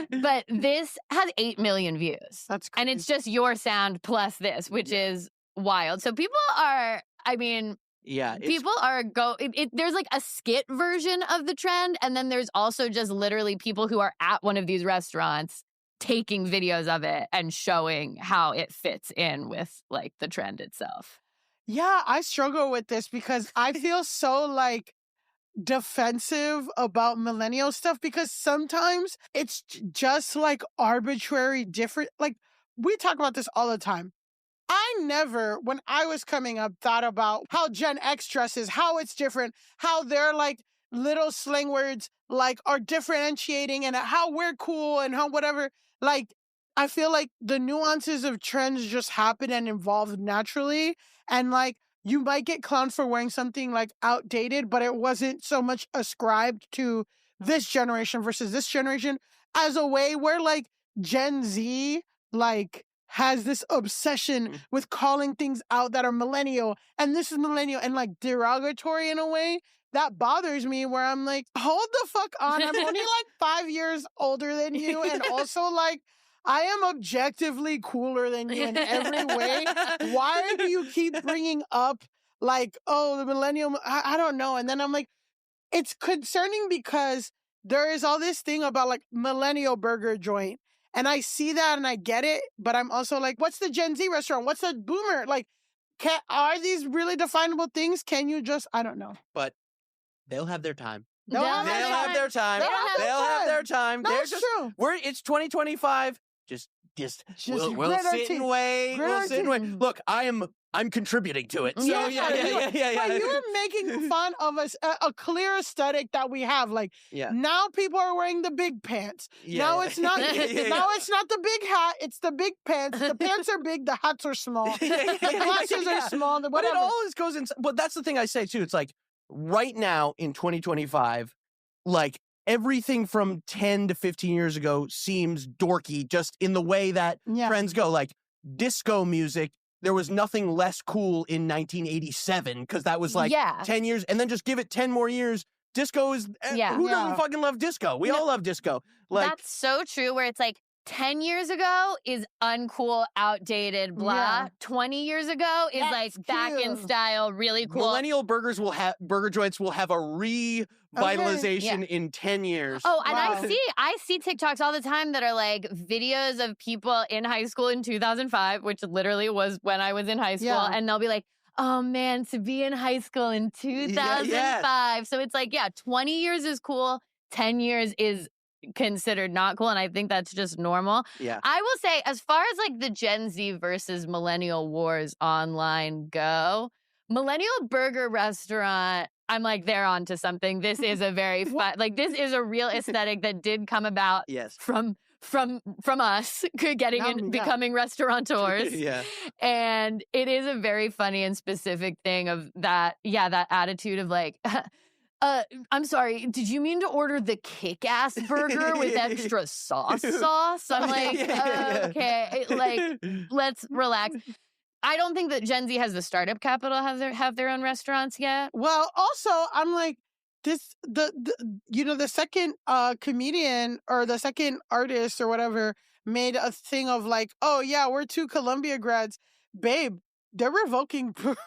but this has 8 million views. That's And it's just your sound plus this, which is wild. So people are, I mean, Yeah. it's- people are there's like a skit version of the trend, and then there's also just literally people who are at one of these restaurants taking videos of it and showing how it fits in with like the trend itself. Yeah, I struggle with this because I feel so like defensive about millennial stuff because sometimes it's just like arbitrary different. Like we talk about this all the time. I never, when I was coming up, thought about how Gen X dresses, how it's different, how their like little slang words like are differentiating and how we're cool and how whatever. Like, I feel like the nuances of trends just happen and evolve naturally. And like, you might get clowned for wearing something like outdated, but it wasn't so much ascribed to this generation versus this generation as a way where like Gen Z, like, has this obsession with calling things out that are millennial and this is millennial and like derogatory in a way that bothers me where I'm like, hold the fuck on. I'm only like 5 years older than you. And also like, I am objectively cooler than you in every way. Why do you keep bringing up like, oh, the millennial? I don't know. And then I'm like, it's concerning because there is all this thing about like millennial burger joint. And I see that and I get it, but I'm also like, what's the Gen Z restaurant? What's the boomer? Like, are these really definable things? Can you just, I don't know. But they'll have their time. They'll have They'll have their time. They'll have their time. No, They're it's just, true. it's 2025. Just we'll grit our sit teeth. and wait. Grit We'll our sit and wait. teeth. Look, I'm contributing to it. So yeah. But you were making fun of us, a clear aesthetic that we have. Like, Yeah. now people are wearing the big pants. Yeah. Now it's not. Yeah. Now it's not the big hat. It's the big pants. The pants are big. The hats are small. The glasses are small. The But it whatever. always goes in. But that's the thing I say too. It's like right now in 2025, like everything from 10 to 15 years ago seems dorky, just in the way that Yeah. trends go. Like disco music, there was nothing less cool in 1987 because that was like 10 years, and then just give it 10 more years. Disco is who doesn't fucking love disco? We all love disco. Like That's so true where it's like 10 years ago is uncool, outdated, blah. Yeah. 20 years ago is like back in cute. style, really cool. millennial burger joints will have a revitalization in 10 years. Oh, and Wow. I see TikToks all the time that are like videos of people in high school in 2005, which literally was when I was in high school, Yeah. and they'll be like, "Oh man, to be in high school in 2005." So it's like, yeah, 20 years is cool, 10 years is considered not cool, and I think that's just normal. Yeah. I will say, as far as like the Gen Z versus millennial wars online go, Millennial Burger Restaurant I'm like, they're onto something. This is a very fun, like this is a real aesthetic that did come about Yes. from us getting Not in, me, yeah. becoming restaurateurs. Yeah. And it is a very funny and specific thing of that, that attitude of like, I'm sorry, did you mean to order the kick-ass burger with extra sauce? I'm like, okay, like, let's relax. I don't think that Gen Z has the startup capital have their own restaurants yet. Well, also, I'm like, the second comedian or the second artist or whatever made a thing of like, oh yeah, we're 2 Columbia grads, babe. They're revoking degrees.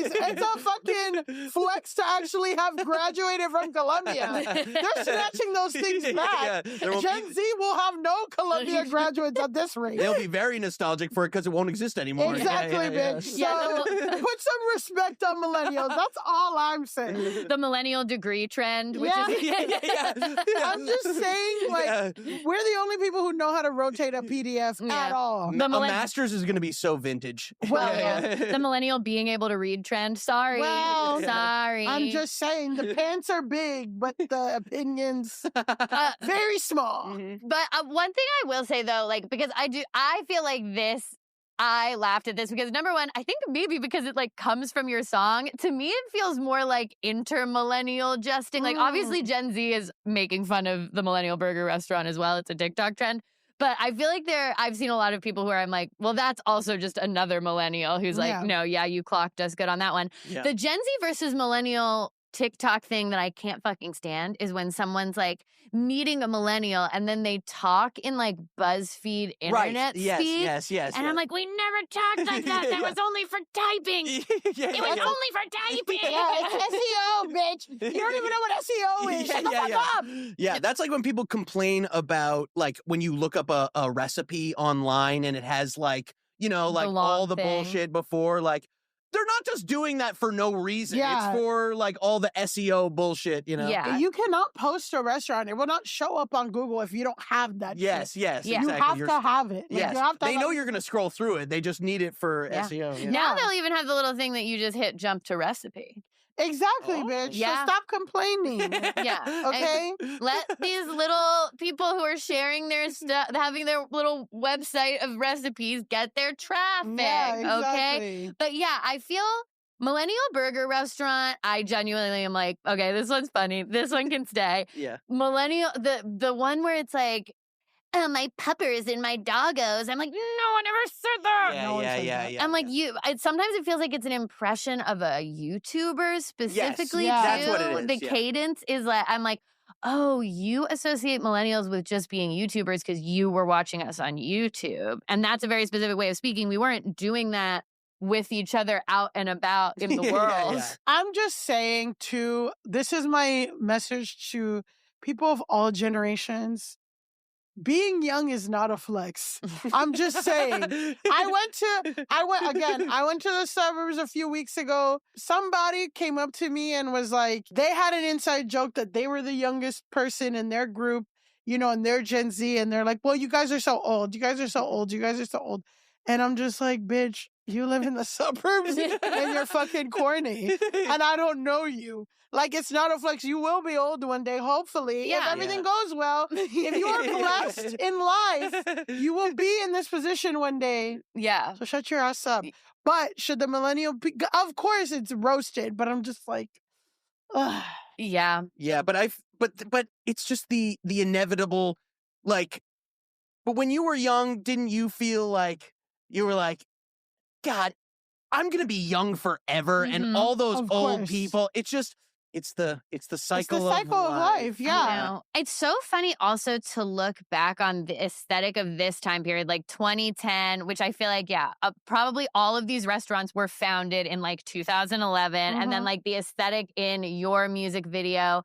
It's a fucking flex to actually have graduated from Columbia. They're snatching those things back. Gen Z will have no Columbia graduates at this rate. They'll be very nostalgic for it because it won't exist anymore. Exactly, bitch. So put some respect on millennials. That's all I'm saying. The millennial degree trend, which Yeah. is I'm just saying, like, we're the only people who know how to rotate a PDF at all. A master's is going to be so vintage. Well, the millennial being able to read trend. Sorry. Sorry. I'm just saying the pants are big, but the opinions very small. But one thing I will say though, like, because I feel like I laughed at this because number one, I think maybe because it like comes from your song. To me, it feels more like inter-millennial jesting. Like obviously Gen Z is making fun of the Millennial Burger restaurant as well. It's a TikTok trend. But I feel like I've seen a lot of people who are, I'm like, well, that's also just another millennial who's like, no, you clocked us good on that one. Yeah. The Gen Z versus millennial TikTok thing that I can't fucking stand is when someone's like meeting a millennial and then they talk in like BuzzFeed internet speak. Yes. And I'm like, we never talked like that. That was only for typing. It was only for typing. Yeah, it's SEO, bitch. You don't even know what SEO is. Shut the fuck up. Yeah, that's like when people complain about like when you look up a recipe online and it has like, like all the bullshit before, like they're not just doing that for no reason. Yeah. It's for like all the SEO bullshit, Yeah. You cannot post a restaurant. It will not show up on Google if you don't have that Yes, shit. yes, You exactly. have to have it. Like, Yes. you have to They have know you're going to scroll through it. They just need it for SEO. Yeah. Now they'll even have the little thing that you just hit jump to recipe. Exactly, bitch. Yeah. So stop complaining. Yeah. Okay? Let these little people who are sharing their stuff, having their little website of recipes, get their traffic. Yeah, Okay. exactly. But yeah, I feel Millennial Burger Restaurant, I genuinely am like, okay, this one's funny. This one can stay. Yeah. Millennial, the one where it's like, my puppers and my doggos. I'm like, no one ever said that. Yeah. I'm like, sometimes it feels like it's an impression of a YouTuber specifically. Yeah. That's what it is, The cadence is like, I'm like, oh, you associate millennials with just being YouTubers because you were watching us on YouTube. And that's a very specific way of speaking. We weren't doing that with each other out and about in the world. Yeah. I'm just saying, too, this is my message to people of all generations. Being young is not a flex. I'm just saying. I went to the suburbs a few weeks ago. Somebody came up to me and was like, they had an inside joke that they were the youngest person in their group, and they're Gen Z. And they're like, well, you guys are so old. You guys are so old. You guys are so old. And I'm just like, bitch, you live in the suburbs and you're fucking corny. And I don't know you. Like, it's not a flex. You will be old one day, hopefully. If everything goes well. If you are blessed in life, you will be in this position one day. Yeah. So shut your ass up. But should the millennial be... Of course it's roasted, but I'm just like... Ugh. Yeah. Yeah, but it's just the inevitable, like... But when you were young, didn't you feel like... You were like, God, I'm going to be young forever. And all those Of old course. people, it's the cycle, It's the cycle of life. I Yeah. know. It's so funny also to look back on the aesthetic of this time period, like 2010, which I feel like, probably all of these restaurants were founded in like 2011. And then like the aesthetic in your music video.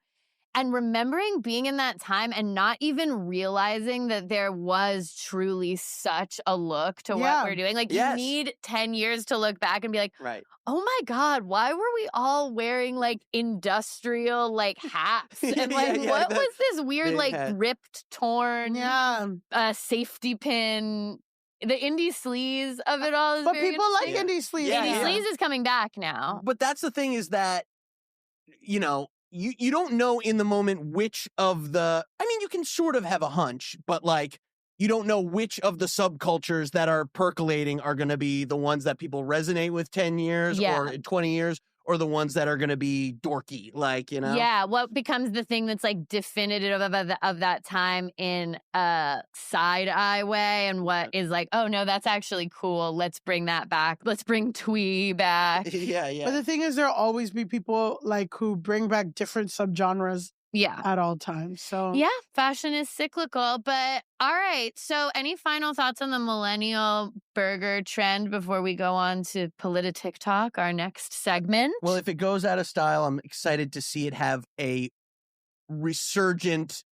And remembering being in that time and not even realizing that there was truly such a look to what we're doing. Like, you need 10 years to look back and be like, Right. oh my God, why were we all wearing like industrial like hats? And like, what was this weird, big like hat. ripped, torn, Yeah. safety pin the indie sleaze of it all is But very people like interesting. indie sleaze. Yeah, Indie yeah. sleaze is coming back now. But that's the thing is that, you know, you don't know in the moment which of the, I mean, you can sort of have a hunch, but like, you don't know which of the subcultures that are percolating are going to be the ones that people resonate with 10 years Yeah. or 20 years, or the ones that are going to be dorky, like, you know? Yeah, what becomes the thing that's like definitive of that time in a side eye way, and what is like, oh no, that's actually cool. Let's bring that back. Let's bring twee back. Yeah, yeah. But the thing is, there'll always be people like who bring back different subgenres Yeah. at all times. So Yeah, fashion is cyclical. But all right. So, any final thoughts on the millennial burger trend before we go on to TikTok, our next segment? Well, if it goes out of style, I'm excited to see it have a resurgence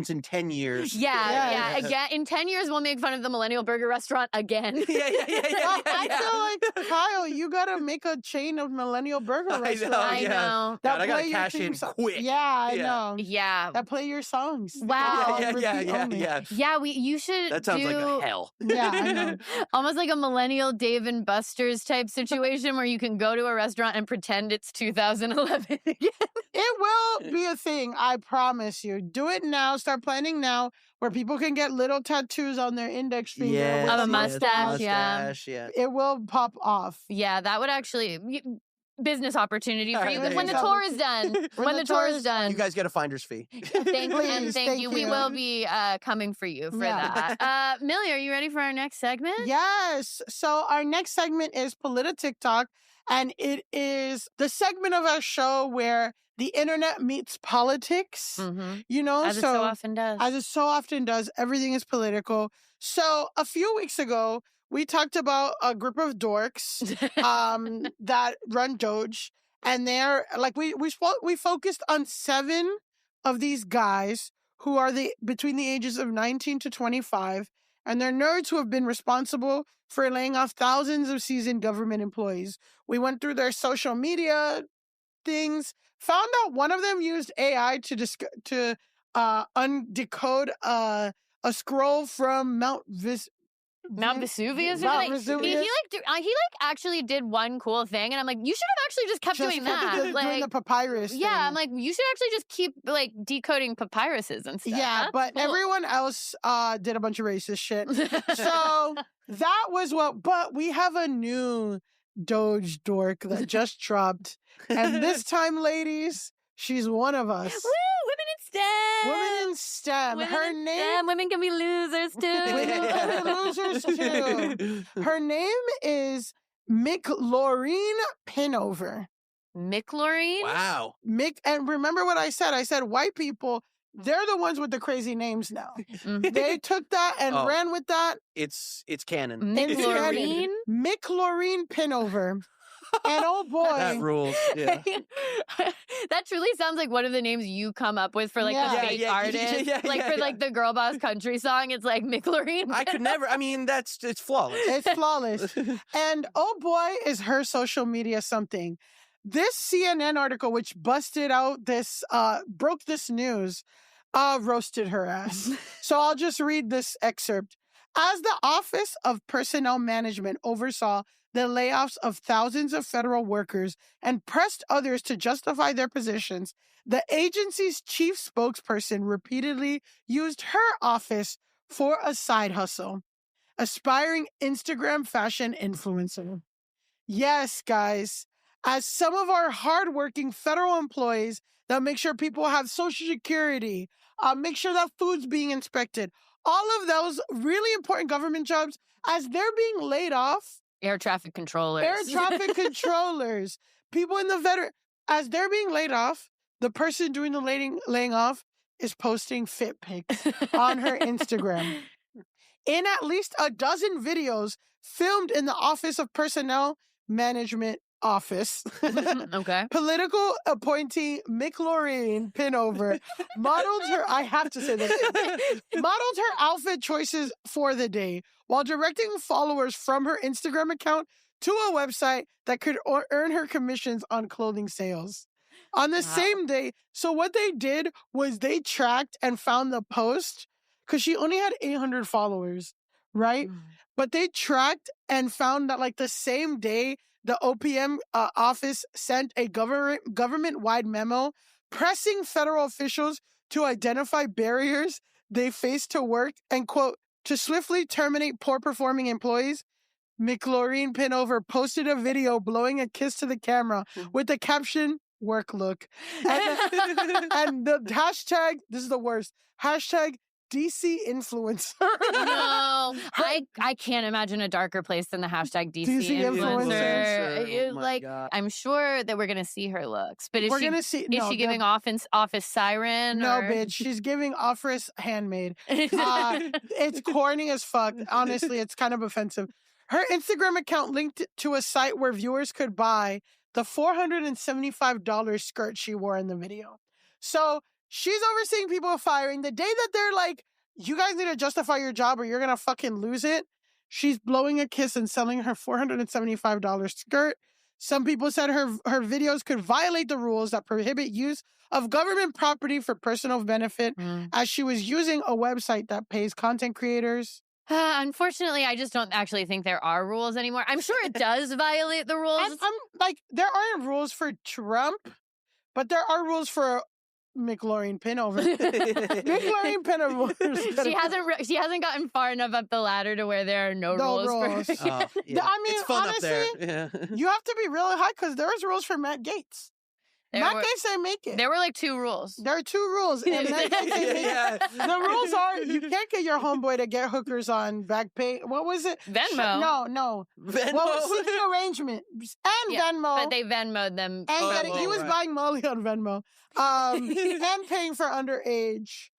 in 10 years. Yeah. Again, in 10 years, we'll make fun of the millennial burger restaurant again. Yeah. I feel like, Kyle, you gotta make a chain of millennial burger I know, restaurants. I yeah. know. God, I gotta play your cash theme in song. quick. Yeah, I Yeah. know. Yeah. That play your songs. Wow. On repeat only. Yeah, you should That sounds do like a hell. Yeah, I know. almost like a millennial Dave and Buster's type situation where you can go to a restaurant and pretend it's 2011 again. It will be a thing, I promise you. Do it now. Start planning now, where people can get little tattoos on their index finger. Yeah, with Of a the mustache, yeah. mustache, yeah. It will pop off. Yeah, that would actually business opportunity for you There when you the go. tour is done. When the tour is done. You guys get a finder's fee. Thank Please, you. We thank will you. be coming for you for Yeah. that. Millie, are you ready for our next segment? Yes. So our next segment is TikTok, and it is the segment of our show where the internet meets politics. Mm-hmm. You know, As it so often does. as it so often does, everything is political. So a few weeks ago, we talked about a group of dorks that run Doge, and they're like we focused on 7 of these guys who are between the ages of 19 to 25, and they're nerds who have been responsible for laying off thousands of seasoned government employees. We went through their social media things, found out one of them used AI to undecode a scroll from Mount Vesuvius or Mount something. Vesuvius. He actually did one cool thing, and I'm like, you should have actually just kept doing that. doing Like, the papyrus. yeah, thing. I'm like, you should actually just keep like decoding papyruses and stuff. Yeah, That's but cool. everyone else did a bunch of racist shit. So that was but we have a new Doge dork that just dropped. And this time, ladies, she's one of us. Woo, women in STEM. Women in STEM. Women Her in name. STEM. Women can be losers too. Women can be losers too. Her name is McLaureen Pinover. McLaureen. Wow. And remember what I said? I said white people, they're the ones with the crazy names now. Mhm. They took that and Oh. ran with that. It's canon. McLaureen. McLaureen Pinover. And oh That boy. rules. Yeah. That truly sounds like one of the names you come up with for like Yeah. a Yeah, fake yeah, artist. yeah, like yeah, for like the Girl Boss Country song, it's like McLaureen. I could never. I mean, it's flawless. It's flawless. And oh boy, is her social media something. This CNN article, which busted out this, broke this news, roasted her ass. So I'll just read this excerpt. As the Office of Personnel Management oversaw the layoffs of thousands of federal workers and pressed others to justify their positions, the agency's chief spokesperson repeatedly used her office for a side hustle. Aspiring Instagram fashion influencer. Yes, guys, as some of our hardworking federal employees that make sure people have Social Security, make sure that food's being inspected, all of those really important government jobs, as they're being laid off, Air traffic controllers. air traffic controllers, people in the as they're being laid off, the person doing the laying off is posting fit pics on her Instagram. In at least a dozen videos filmed in the Office of Personnel Management office, Okay. political appointee McLaureen Pinover modeled her outfit choices for the day while directing followers from her Instagram account to a website that could earn her commissions on clothing sales. On the same day, so what they did was they tracked and found the post because she only had 800 followers, right? Mm. But they tracked and found that like the same day, the OPM office sent a government-wide memo pressing federal officials to identify barriers they face to work and, quote, to swiftly terminate poor-performing employees. McLaureen Pinover posted a video blowing a kiss to the camera with the caption, work look. And the hashtag, this is the worst, hashtag DC influencer. No, I can't imagine a darker place than the hashtag DC, DC influencer. influencer. Oh my Like, God. I'm sure that we're gonna see her looks, but is We're she gonna see. is No, she giving office siren? No, or... bitch. She's giving office handmade. It's corny as fuck. Honestly, it's kind of offensive. Her Instagram account linked to a site where viewers could buy the $475 skirt she wore in the video. So she's overseeing people firing. The day that they're like, you guys need to justify your job or you're going to fucking lose it, she's blowing a kiss and selling her $475 skirt. Some people said her videos could violate the rules that prohibit use of government property for personal benefit, as she was using a website that pays content creators. Unfortunately, I just don't actually think there are rules anymore. I'm sure it does violate the rules. I'm like, there aren't rules for Trump, but there are rules for McLaureen Pinover. McLaureen Pinover. She hasn't gotten far enough up the ladder to where there are no rules for her. Oh, yeah. I mean, it's fun honestly, up there. Yeah. you have to be really high because there's rules for Matt Gaetz. Matt Gaetz didn't make it. There were like 2 rules. There are 2 rules. And Matt Gaetz didn't make it. The rules are you can't get your homeboy to get hookers on back pay. What was it? Venmo. No. Venmo. What was seeking arrangement? And Venmo. But they Venmo'd them. And he was buying Molly on Venmo. And paying for underage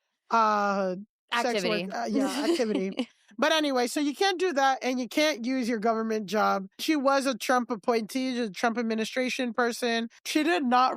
Activity. sex work, activity. But anyway, so you can't do that and you can't use your government job. She was a Trump appointee, a Trump administration person. She did not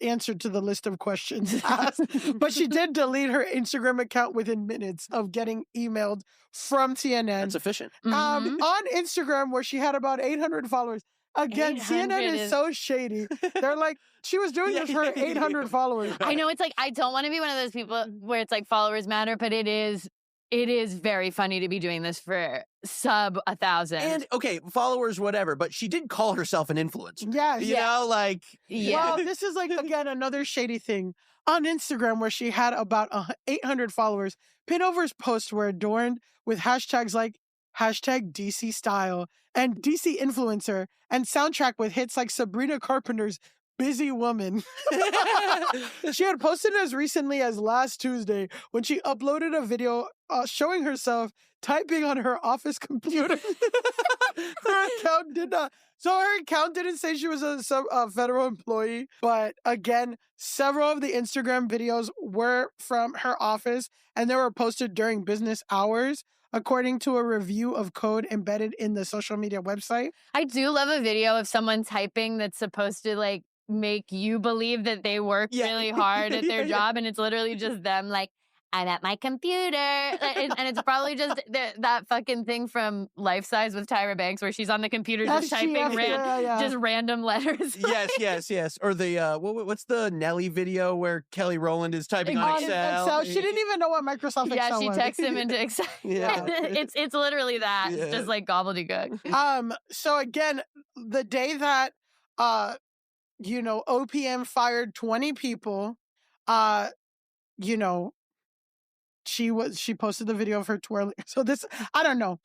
answer to the list of questions asked, but she did delete her Instagram account within minutes of getting emailed from CNN. That's efficient. On Instagram, where she had about 800 followers. Again, CNN is so shady. They're like, she was doing this for 800 followers. I know, it's like, I don't want to be one of those people where it's like followers matter, but it is very funny to be doing this for sub 1,000. And okay, followers, whatever, but she did call herself an influencer. Yeah, You know, like. Well, this is like, again, another shady thing. On Instagram, where she had about 800 followers, Pinover's posts were adorned with hashtags like hashtag DC style and DC influencer and soundtrack with hits like Sabrina Carpenter's Busy Woman. She had posted as recently as last Tuesday when she uploaded a video showing herself typing on her office computer. Her account did not. So her account didn't say she was a federal employee, but again, several of the Instagram videos were from her office and they were posted during business hours, according to a review of code embedded in the social media website. I do love a video of someone typing that's supposed to like make you believe that they work really hard at their job, and it's literally just them like, I'm at my computer. And it's probably just that fucking thing from Life Size with Tyra Banks where she's on the computer just typing just random letters. Yes. Or the, what's the Nelly video where Kelly Rowland is typing on Excel? She didn't even know what Microsoft Excel was. Yeah, she texts him into Excel. It's literally that. It's just like gobbledygook. So again, the day that, OPM fired 20 people, she posted the video of her twirling. So this, I don't know.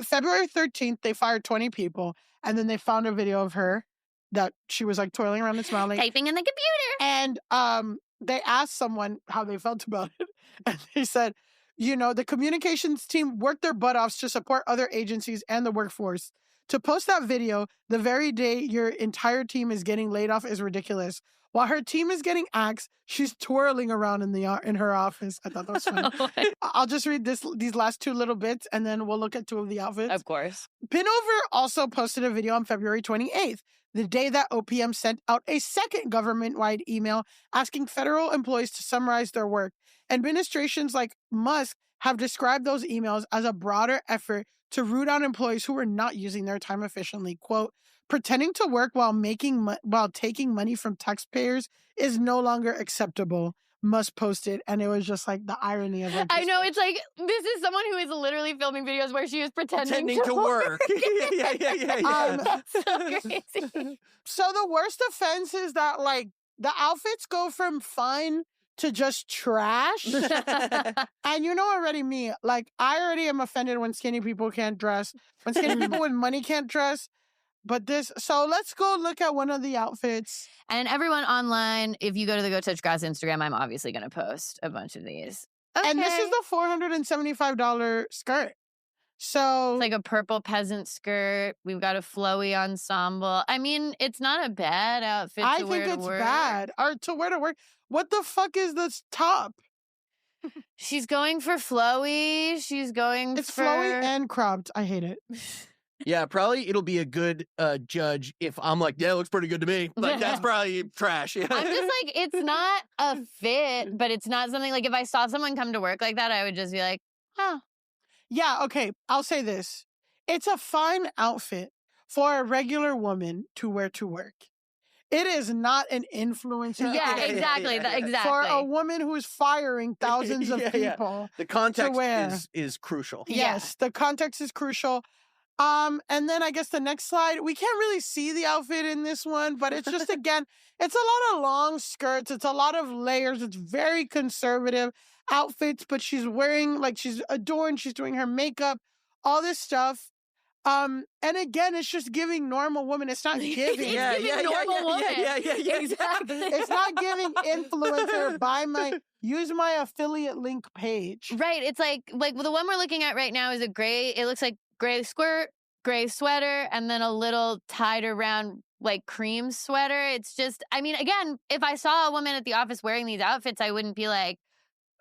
February 13th, they fired 20 people. And then they found a video of her that she was like twirling around and smiling. Typing in the computer. And they asked someone how they felt about it. And they said, the communications team worked their butt off to support other agencies and the workforce. To post that video the very day your entire team is getting laid off is ridiculous. While her team is getting axed, she's twirling around in her office. I thought that was funny. I'll just read these last 2 little bits, and then we'll look at 2 of the outfits. Of course. Pinover also posted a video on February 28th, the day that OPM sent out a second government-wide email asking federal employees to summarize their work. Administrations like Musk have described those emails as a broader effort to root out employees who were not using their time efficiently. Quote, pretending to work while taking money from taxpayers is no longer acceptable. must post it. And it was just like the irony of like, I know, it's like, this is someone who is literally filming videos where she is pretending to work. Yeah. So crazy. So the worst offense is that like the outfits go from fine to just trash. And you know already me, like I already am offended when skinny people can't dress, when skinny people with money can't dress. But so let's go look at one of the outfits. And everyone online, if you go to the Go Touch Grass Instagram, I'm obviously going to post a bunch of these. Okay. And this is the $475 skirt. So It's like a purple peasant skirt. We've got a flowy ensemble. I mean, it's not a bad outfit I to wear think to it's work. bad. Or to wear to work. What the fuck is this top? She's going for flowy. She's going It's for... flowy and cropped. I hate it. Yeah, probably it'll be a good judge if I'm like, yeah, it looks pretty good to me. Like, that's probably trash. Yeah. I'm just like, it's not a fit, but it's not something like if I saw someone come to work like that, I would just be like, oh. Yeah, okay. I'll say this. It's a fine outfit for a regular woman to wear to work. It is not an influencer. Yeah, outfit exactly. Exactly. For a woman who's firing thousands of people. The context wear. is crucial. Yes, the context is crucial. And then I guess the next slide, we can't really see the outfit in this one, but it's just, again, it's a lot of long skirts. It's a lot of layers. It's very conservative outfits, but she's wearing, like, she's adorned. She's doing her makeup, all this stuff. And again, it's just giving normal woman. It's not giving. normal woman. Exactly. It's not giving influencer, use my affiliate link page. Right. It's like the one we're looking at right now is a gray, it looks like gray skirt, gray sweater, and then a little tied around like cream sweater. It's just, I mean, again, if I saw a woman at the office wearing these outfits, I wouldn't be like,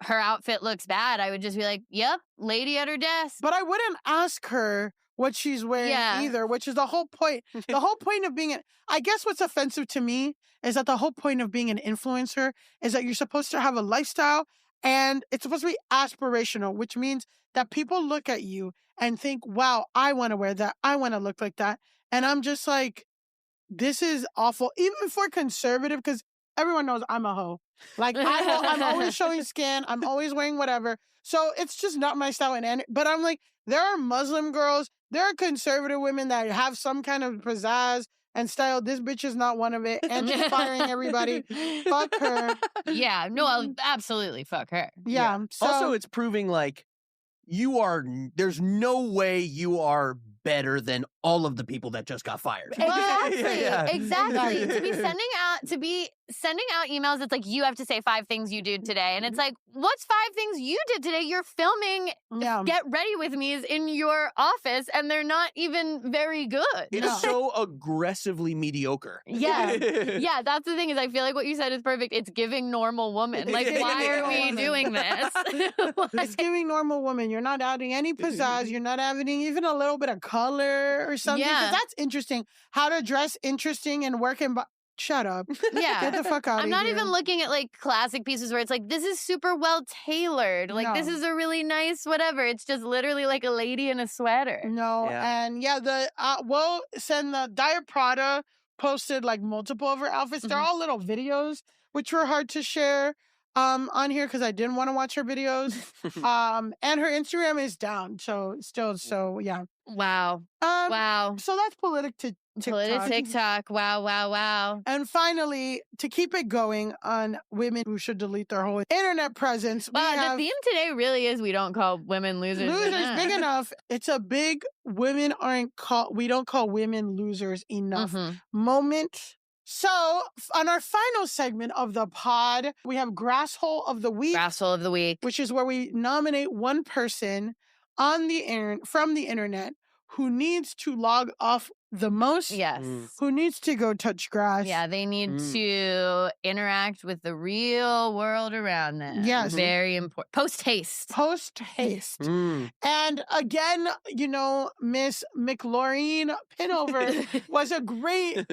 her outfit looks bad. I would just be like, yep, lady at her desk. But I wouldn't ask her what she's wearing either, which is the whole point. The whole point of being I guess what's offensive to me is that the whole point of being an influencer is that you're supposed to have a lifestyle and it's supposed to be aspirational, which means that people look at you and think, wow, I want to wear that. I want to look like that. And I'm just like, this is awful. Even for conservative, because everyone knows I'm a hoe. Like, I'm always showing skin. I'm always wearing whatever. So it's just not my style. But I'm like, there are Muslim girls. There are conservative women that have some kind of pizzazz and style. This bitch is not one of it. And she's firing everybody. Fuck her. Yeah. No, I'll absolutely fuck her. Yeah. So, also, it's proving like there's no way you are better than all of the people that just got fired. Exactly. To be sending out emails, it's like, you have to say 5 things you did today. And it's like, what's 5 things you did today? You're filming Get Ready With Me's in your office, and they're not even very good. It's so aggressively mediocre. Yeah. Yeah, that's the thing is I feel like what you said is perfect. It's giving normal woman. Like, why are we doing this? It's giving normal woman. You're not adding any pizzazz. You're not adding even a little bit of color or something. Yeah. 'Cause that's interesting. How to dress interesting and work in... Shut up. Yeah. Get the fuck out of here. I'm not even looking at like classic pieces where it's like, this is super well tailored. Like, this is a really nice whatever. It's just literally like a lady in a sweater. No. Yeah. And we'll send the Diet Prada posted like multiple of her outfits. They're all little videos, which were hard to share on here because I didn't want to watch her videos. And her Instagram is down. So yeah. Wow. Wow. So that's TikTok. TikTok. Wow. And finally, to keep it going on women who should delete their whole internet presence, we have the theme today really is we don't call women losers. losers big enough. It's a big we don't call women losers enough moment. So on our final segment of the pod, we have Grasshole of the Week. Grasshole of the Week. Which is where we nominate one person on the from the internet who needs to log off the most. Yes. Who needs to go touch grass. Yeah, they need to interact with the real world around them. Yes. Very important. Post haste. And again, Miss McLaureen Pinover was a great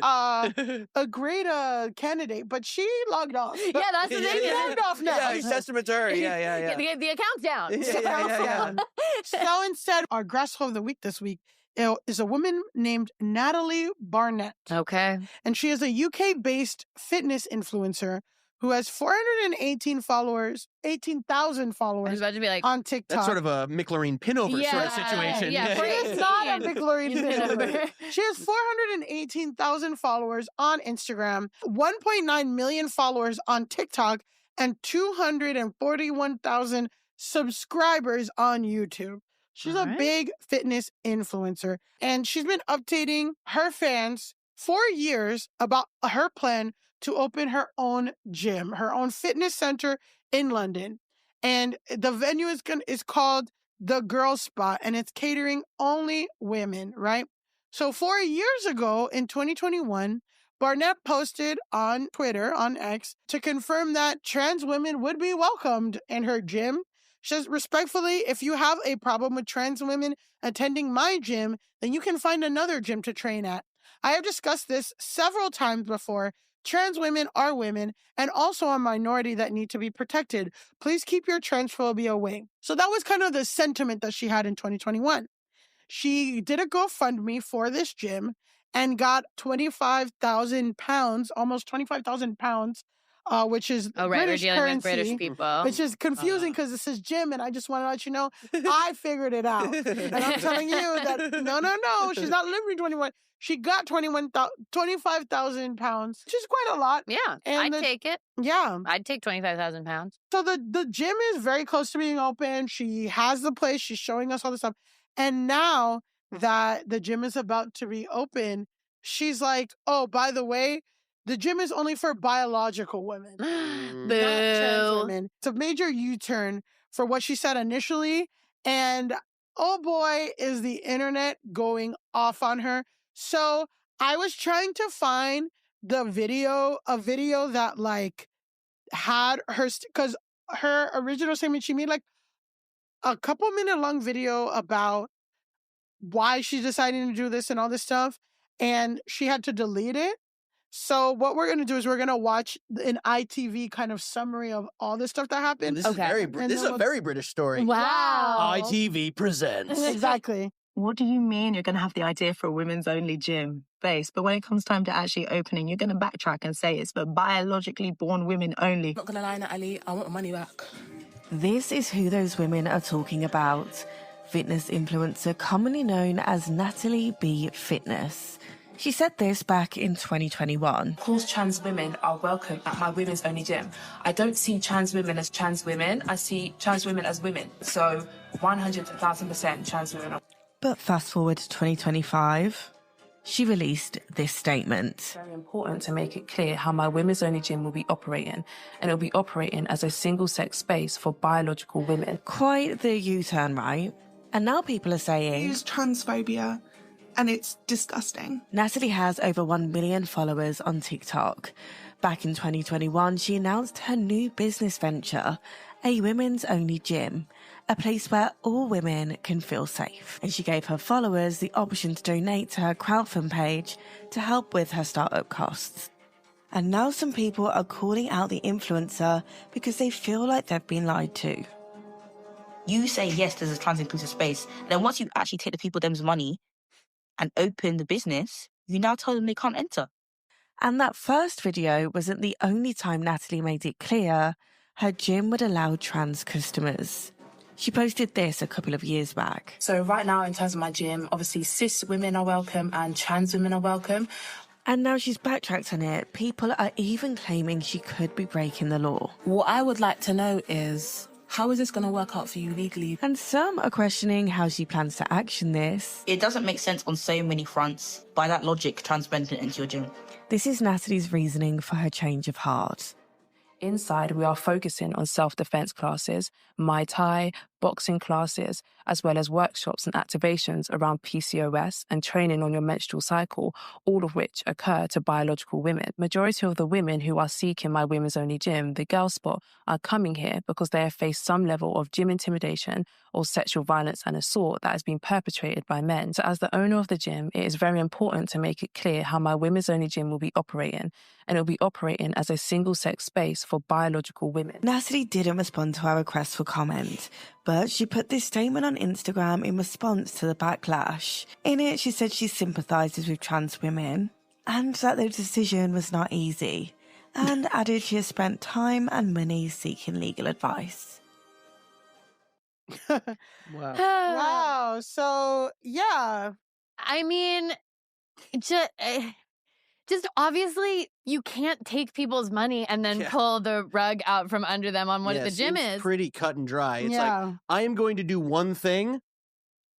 candidate, but she logged off. Yeah, that's the thing. She logged off now. Yeah, testament to her. Yeah. The account's down. Yeah. So instead, our Grasshole of the Week this week is a woman named Natalie Barnett. Okay. And she is a UK-based fitness influencer who has 418 followers, 18,000 I was followers about to be like, on TikTok. That's sort of a McLaren Pinover sort of Yeah, situation. yeah, She is not a McLaurin Pinover. Pinover. She has 418,000 followers on Instagram, 1.9 million followers on TikTok, and 241,000 subscribers on YouTube. She's a big fitness influencer, and she's been updating her fans for years about her plan to open her own gym, her own fitness center in London. And the venue is called The Girl Spot, and it's catering only women, right? So 4 years ago in 2021, Barnett posted on Twitter, on X, to confirm that trans women would be welcomed in her gym. She says, respectfully, if you have a problem with trans women attending my gym, then you can find another gym to train at. I have discussed this several times before. Trans women are women and also a minority that need to be protected. Please keep your transphobia away. So that was kind of the sentiment that she had in 2021. She did a GoFundMe for this gym and got 25,000 pounds, almost 25,000 pounds, which is oh, right, British we're dealing currency, with British people. which is confusing because this is gym, and I just want to let you know I figured it out. And I'm telling you that no, she's not living 21. She got 25,000 pounds, which is quite a lot. Yeah, And I'd take it. Yeah. I'd take 25,000 pounds. So the gym is very close to being open. She has the place. She's showing us all this stuff. And now that the gym is about to reopen, she's like, oh, by the way, the gym is only for biological women, not trans women. It's a major U-turn for what she said initially. And oh boy, is the internet going off on her. So I was trying to find a video that like had her, because her original statement, she made like a couple minute long video about why she's deciding to do this and all this stuff. And she had to delete it. So what we're going to do is we're going to watch an ITV kind of summary of all this stuff that happened. This is a very British story. Wow. ITV presents. Exactly. What do you mean you're going to have the idea for a women's only gym base, but when it comes time to actually opening, you're going to backtrack and say it's for biologically born women only? Not going to lie, Natalie, I want my money back. This is who those women are talking about. Fitness influencer commonly known as Natalie B. Fitness. She said this back in 2021. Of course, trans women are welcome at my women's only gym. I don't see trans women as trans women. I see trans women as women. So 100,000% trans women are. But fast forward to 2025, she released this statement. It's very important to make it clear how my women's only gym will be operating, and it'll be operating as a single-sex space for biological women. Quite the U-turn, right? And now people are saying... Use transphobia, and it's disgusting. Natalie has over 1 million followers on TikTok. Back in 2021, she announced her new business venture, a women's only gym, a place where all women can feel safe. And she gave her followers the option to donate to her crowdfund page to help with her startup costs. And now some people are calling out the influencer because they feel like they've been lied to. You say yes, there's a trans inclusive space. Then once you actually take the people them's money and open the business, you now tell them they can't enter. And that first video wasn't the only time Natalie made it clear her gym would allow trans customers. She posted this a couple of years back. So right now, in terms of my gym, obviously cis women are welcome and trans women are welcome. And now she's backtracked on it. People are even claiming she could be breaking the law. What I would like to know is, how is this going to work out for you legally? And some are questioning how she plans to action this. It doesn't make sense on so many fronts. By that logic, trans men can enter your gym. This is Natalie's reasoning for her change of heart. Inside, we are focusing on self-defense classes, Muay Thai, boxing classes, as well as workshops and activations around PCOS and training on your menstrual cycle, all of which occur to biological women. Majority of the women who are seeking my women's only gym, the Girl Spot, are coming here because they have faced some level of gym intimidation or sexual violence and assault that has been perpetrated by men. So as the owner of the gym, it is very important to make it clear how my women's only gym will be operating, and it will be operating as a single-sex space for biological women. Natalie didn't respond to our request for comment, but she put this statement on Instagram in response to the backlash. In it, she said she sympathises with trans women and that their decision was not easy. and added she has spent time and money seeking legal advice. Wow. Wow. So, yeah. I mean, just obviously you can't take people's money and then pull the rug out from under them on what the gym seems is. pretty cut and dry. It's Yeah. like, I am going to do one thing.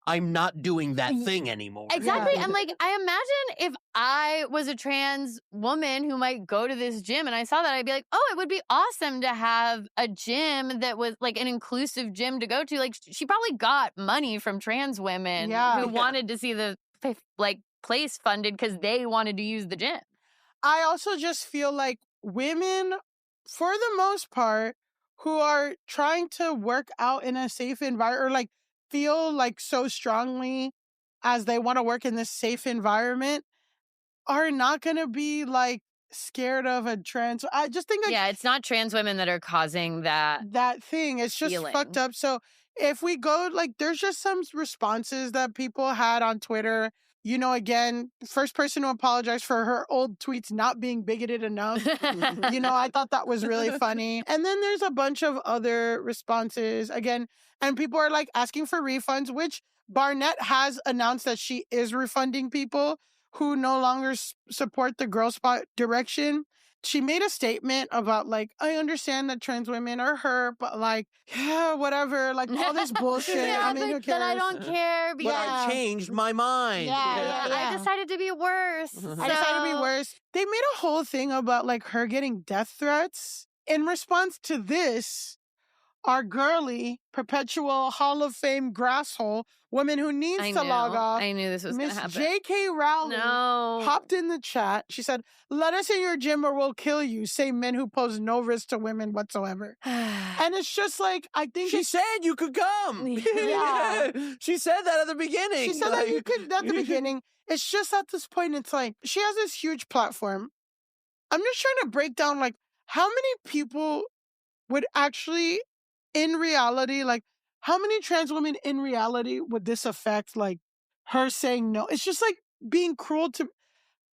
I'm not doing that thing anymore. Exactly. And like, I imagine if I was a trans woman who might go to this gym and I saw that, I'd be like, oh, it would be awesome to have a gym that was like an inclusive gym to go to. Like, she probably got money from trans women who wanted to see the like place funded because they wanted to use the gym. I also just feel like women, for the most part, who are trying to work out in a safe environment or like feel like so strongly as they want to work in this safe environment are not going to be like scared of a trans. I just think like, yeah, it's not trans women that are causing that thing. It's just feeling. fucked up. So if we go like, there's just some responses that people had on Twitter. You know, again, first person to apologize for her old tweets not being bigoted enough. You know, I thought that was really funny. And then there's a bunch of other responses again, and people are like asking for refunds, which Barnett has announced that she is refunding people who no longer support the Girl Spot direction. She made a statement about like, I understand that trans women are hurt, but like, yeah, whatever, like all this bullshit. I mean, who cares? But I don't care because But I changed my mind. I decided to be worse. I decided to be worse. They made a whole thing about like her getting death threats. In response to this, our girly, perpetual Hall of Fame grasshole, woman who needs to log off. I knew this was going to Miss happen. J.K. Rowling hopped in the chat. She said, let us in your gym or we'll kill you. Say men who pose no risk to women whatsoever. And it's just like, I think she said you could come. Yeah. She said that at the beginning. She said that you could at the beginning. It's just at this point, it's like, she has this huge platform. I'm just trying to break down, like, how many people would actually, in reality, like, how many trans women in reality would this affect, like, her saying no? It's just like being cruel to...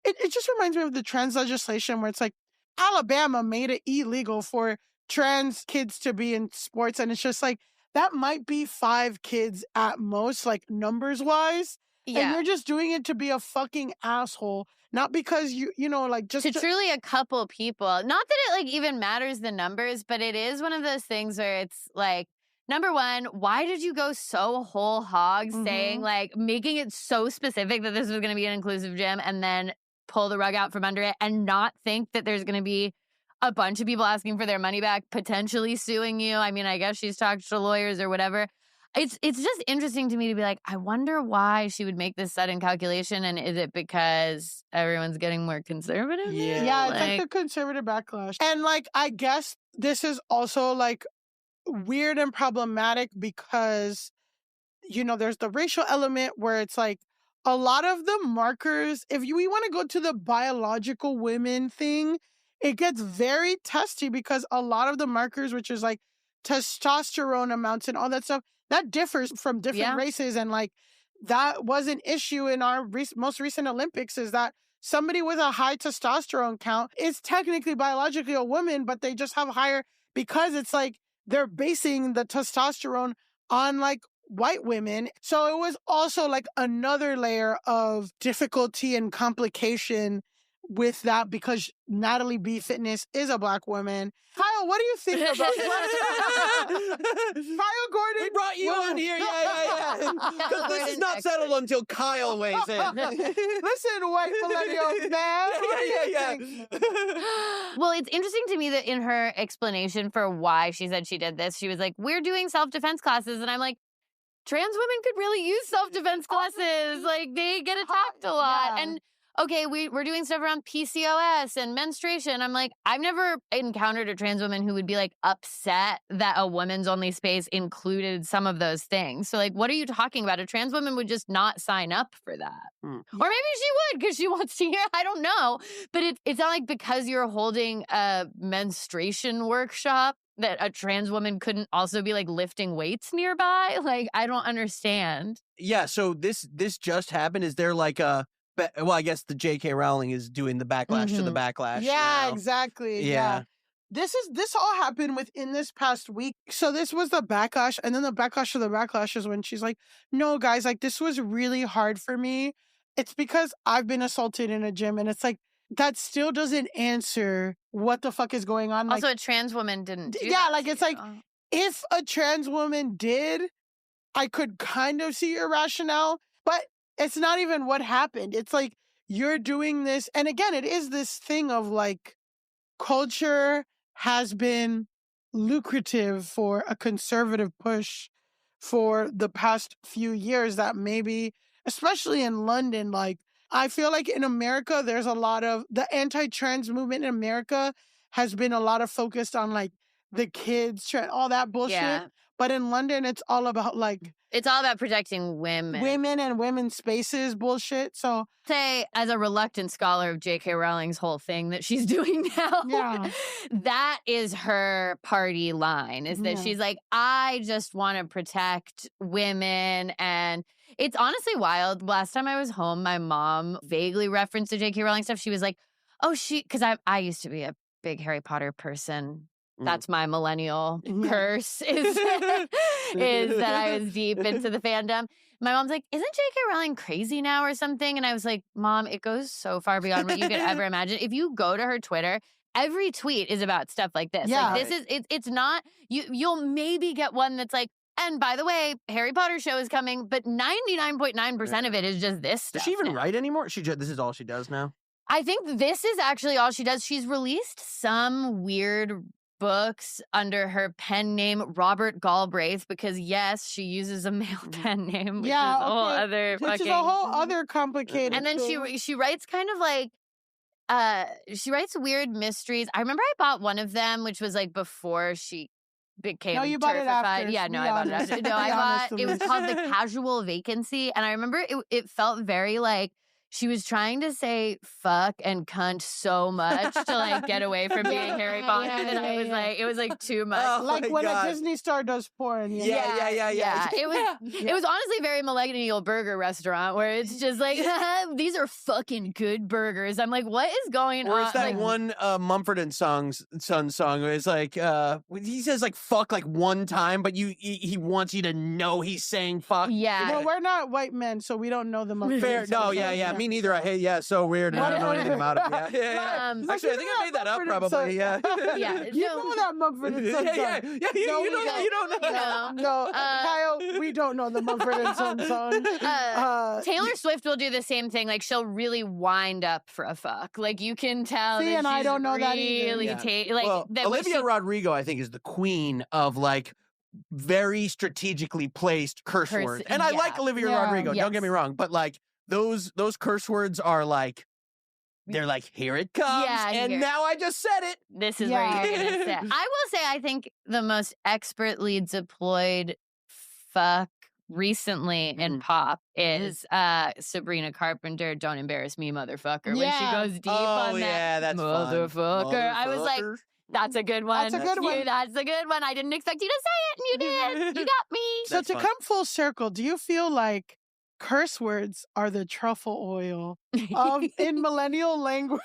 It just reminds me of the trans legislation where it's like, Alabama made it illegal for trans kids to be in sports. And it's just like, that might be 5 kids at most, like, numbers-wise. Yeah. And you're just doing it to be a fucking asshole. Not because you know, like, just... to truly a couple people. Not that it, like, even matters the numbers, but it is one of those things where it's, like, number one, why did you go so whole hog saying, like, making it so specific that this was going to be an inclusive gym and then pull the rug out from under it and not think that there's going to be a bunch of people asking for their money back, potentially suing you? I mean, I guess she's talked to lawyers or whatever. It's just interesting to me to be like, I wonder why she would make this sudden calculation, and is it because everyone's getting more conservative? Yeah, it's like the conservative backlash. And, like, I guess this is also, like, weird and problematic because, you know, there's the racial element where it's like a lot of the markers, if we want to go to the biological women thing, it gets very testy because a lot of the markers, which is like testosterone amounts and all that stuff, that differs from different races. And like, that was an issue in our most recent Olympics, is that somebody with a high testosterone count is technically biologically a woman, but they just have higher because it's like they're basing the testosterone on like white women. So it was also like another layer of difficulty and complication with that because Natalie B. Fitness is a Black woman. Kyle, what do you think about Kyle Gordon? We brought you on here. Yeah. Because this is not settled until Kyle weighs in. Listen, white millennial man. Well, it's interesting to me that in her explanation for why she said she did this, she was like, we're doing self-defense classes. And I'm like, trans women could really use self-defense classes. Like, they get attacked a lot. Yeah. And okay, we're doing stuff around PCOS and menstruation. I'm like, I've never encountered a trans woman who would be like upset that a women's only space included some of those things. So like, what are you talking about? A trans woman would just not sign up for that. Or maybe she would because she wants to hear. I don't know. But it's not like because you're holding a menstruation workshop that a trans woman couldn't also be like lifting weights nearby. Like, I don't understand. Yeah, so this just happened. Is there like a well, I guess the J.K. Rowling is doing the backlash to the backlash. Yeah, now. exactly. Yeah. This all happened within this past week. So this was the backlash, and then the backlash of the backlash is when she's like, "No, guys, like this was really hard for me. It's because I've been assaulted in a gym," and it's like that still doesn't answer what the fuck is going on. Also, like, a trans woman didn't do yeah, that like to it's you. like if a trans woman did, I could kind of see your rationale, but it's not even what happened. It's like you're doing this, and again, it is this thing of like culture has been lucrative for a conservative push for the past few years that maybe, especially in London, like I feel like in America, there's a lot of the anti-trans movement in America has been a lot of focused on like the kids, all that bullshit. Yeah. But in London, it's all about like It's all about protecting women. and women's spaces bullshit. So Say, as a reluctant scholar of J.K. Rowling's whole thing that she's doing now, Yeah. that is her party line, is that Yeah. she's like, I just want to protect women. And it's honestly wild. Last time I was home, my mom vaguely referenced the J.K. Rowling stuff. She was like, oh, because I used to be a big Harry Potter person. That's my millennial curse is that I was deep into the fandom. My mom's like, isn't J.K. Rowling crazy now or something? And I was like, Mom, it goes so far beyond what you could ever imagine. If you go to her Twitter, every tweet is about stuff like this. Yeah. Like this is it's not you'll maybe get one that's like, and by the way, Harry Potter show is coming, but 99.9% of it is just this stuff. Does she even now. write anymore? This is all she does now. I think this is actually all she does. She's released some weird books under her pen name Robert Galbraith because yes, she uses a male pen name, which is a whole other which is a whole other complicated. And then thing. she writes kind of like she writes weird mysteries. I remember I bought one of them, which was like before she became No, you bought it turfified. after. Yeah, no, Be I bought it honest. after. No, Be I honest bought to it was me. called The Casual Vacancy. And I remember it felt very like she was trying to say fuck and cunt so much to like get away from being Harry Potter that I was like, it was like too much. Oh like my when God. a Disney star does porn. you know? Yeah. It was honestly very millennial burger restaurant where it's just like these are fucking good burgers. I'm like, what is going Or on? it's that Like, one Mumford and Sons song where it's like he says like fuck like one time, but he wants you to know he's saying fuck. Yeah. Well, we're not white men, so we don't know the most. Fair. No, yeah. Me neither. I hate. Yeah, so weird. And I don't know anything about it. Yeah. Actually, I think I made that up. Probably. Yeah. Yeah. You know that Mumford and Sons Yeah. song. You No, we don't. don't. You don't know. No, Kyle, we don't know the Mumford and Sons song. Taylor Swift will do the same thing. Like she'll really wind up for a fuck. Like you can tell. See, that and I she's don't know that really either. like Well, that when Olivia she- Rodrigo, I think, is the queen of like very strategically placed curse Curse- words. And I yeah. like Olivia Yeah. Rodrigo. Don't get me Yes. wrong, but like those curse words are like they're like here it comes, Yeah, and here. now I just said it. This is Yeah. where you're gonna sit. I will say I think the most expertly deployed fuck recently in pop is Sabrina Carpenter, Don't Embarrass Me, Motherfucker. When she Yeah. goes deep Oh on yeah, that that's fun. motherfucker. I was like, Motherfucker. that's a good one. That's a good one. That's a good one. I didn't expect you to say it, and you did. You got me. So That's to fun. come full circle, do you feel like curse words are the truffle oil of in millennial language?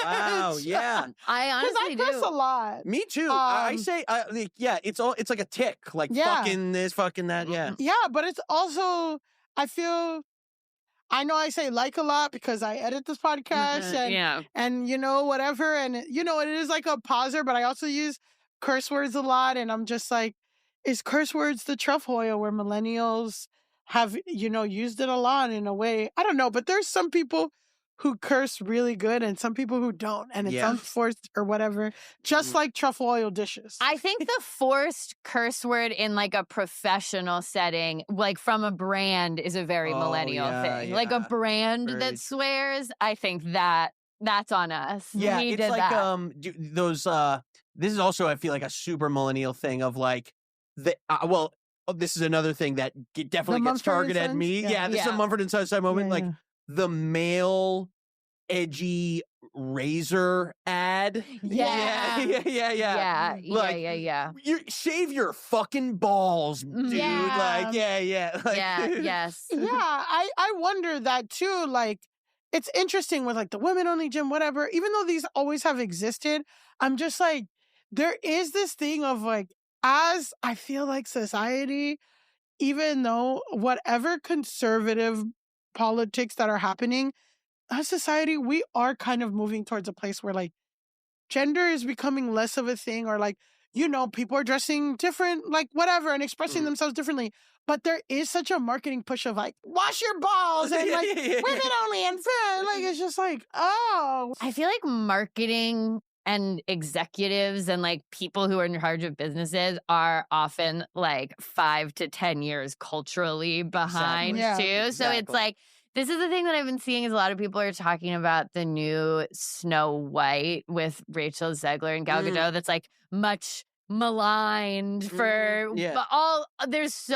Wow, yeah. I Because I honestly curse do. a lot. Me too. I Um, say, like, yeah, it's like a tick, like Yeah. fucking this, fucking that. Yeah. Yeah, but it's also I know I say like a lot because I edit this podcast and Yeah. and whatever, and it is like a pauser, but I also use curse words a lot, and I'm just like, is curse words the truffle oil where millennials have used it a lot in a way? I don't know, but there's some people who curse really good and some people who don't, and it's Yeah. unforced or whatever, just like truffle oil dishes. I think the forced curse word in like a professional setting, like from a brand, is a very Oh, millennial yeah, thing. Like a yeah. brand Very that true. swears, I think that's on us. Yeah, we it's did like that. those this is also I feel like a super millennial thing of like this is another thing that definitely gets Mumford and targeted at Sons? me. Yeah. Yeah, this is a Yeah. Mumford and Sons type moment. Yeah, like yeah. the male edgy razor ad. Yeah. Yeah. Like, Yeah. You shave your fucking balls, dude. Yeah. Like, yeah. Like, Yeah, yes. Yeah, I wonder that too. Like, it's interesting with like the women only gym, whatever. Even though these always have existed, I'm just like, there is this thing of like, as I feel like society, even though whatever conservative politics that are happening, as society, we are kind of moving towards a place where like gender is becoming less of a thing, or like, people are dressing different, like whatever, and expressing themselves differently. But there is such a marketing push of like, wash your balls and like women only and like, it's just like, oh. I feel like marketing and executives and like people who are in charge of businesses are often like 5 to 10 years culturally behind too. So it's like, this is the thing that I've been seeing is a lot of people are talking about the new Snow White with Rachel Zegler and Gal Gadot that's like much maligned for all. There's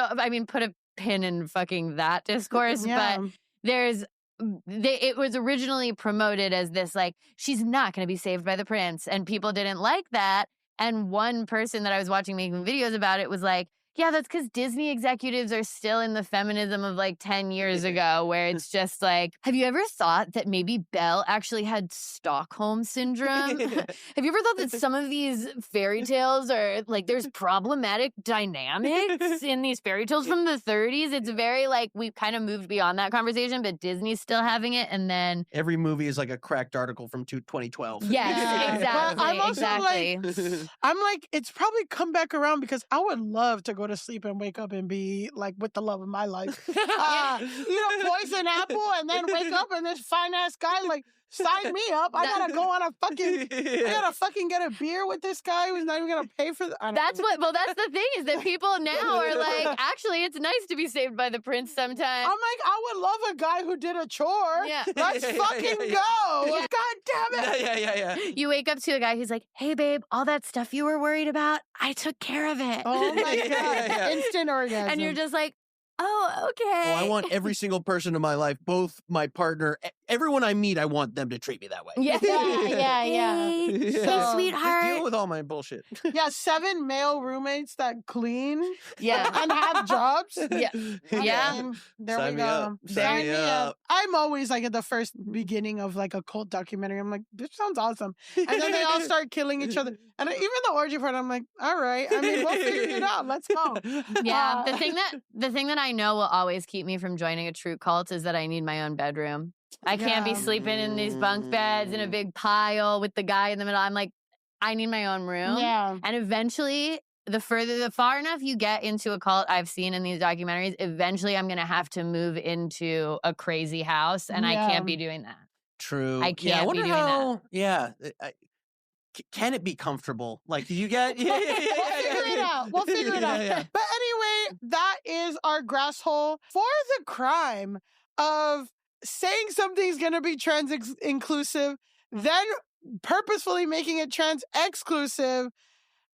put a pin in fucking that discourse, but it was originally promoted as this like, she's not going to be saved by the prince, and people didn't like that. And one person that I was watching making videos about it was like, yeah, that's because Disney executives are still in the feminism of like 10 years ago, where it's just like, have you ever thought that maybe Belle actually had Stockholm syndrome? Have you ever thought that some of these fairy tales are like, there's problematic dynamics in these fairy tales from the 30s? It's very like, we've kind of moved beyond that conversation, but Disney's still having it. And then every movie is like a cracked article from 2012. Yes, exactly. But I'm also exactly. like, I'm like, it's probably come back around because I would love to go to sleep and wake up and be like with the love of my life. Eat a poison apple and then wake up and this fine ass guy like, sign me up. I gotta go on I gotta fucking get a beer with this guy who's not even gonna pay for that's the thing is that people now are like, actually, it's nice to be saved by the prince sometimes. I'm like, I would love a guy who did a chore. Yeah. Let's fucking go. Yeah. God damn it. Yeah. You wake up to a guy who's like, hey, babe, all that stuff you were worried about, I took care of it. Oh my God. Instant orgasm. And you're just like, oh, okay. I want every single person in my life, both my partner, everyone I meet, I want them to treat me that way. Yeah. Hey, sweetheart. Just deal with all my bullshit. Yeah, 7 male roommates that clean. Yeah. And have jobs. Yeah. Yeah. There Sign we me go. up. Sign me up. I'm always like at the first beginning of like a cult documentary. I'm like, this sounds awesome. And then they all start killing each other. And even the orgy part, I'm like, all right. I mean, we'll figure it out. Let's go. Yeah. The thing that I know will always keep me from joining a true cult is that I need my own bedroom. I can't be sleeping in these bunk beds in a big pile with the guy in the middle. I'm like, I need my own room. Yeah. And eventually, the far enough you get into a cult I've seen in these documentaries, eventually I'm going to have to move into a crazy house, and I can't be doing that. True. I can't be doing that. Yeah. Can it be comfortable? Like, do you get? We'll figure it out. We'll figure it out. Yeah. But anyway, that is our grass hole for the crime of saying something's going to be trans inclusive, then purposefully making it trans exclusive,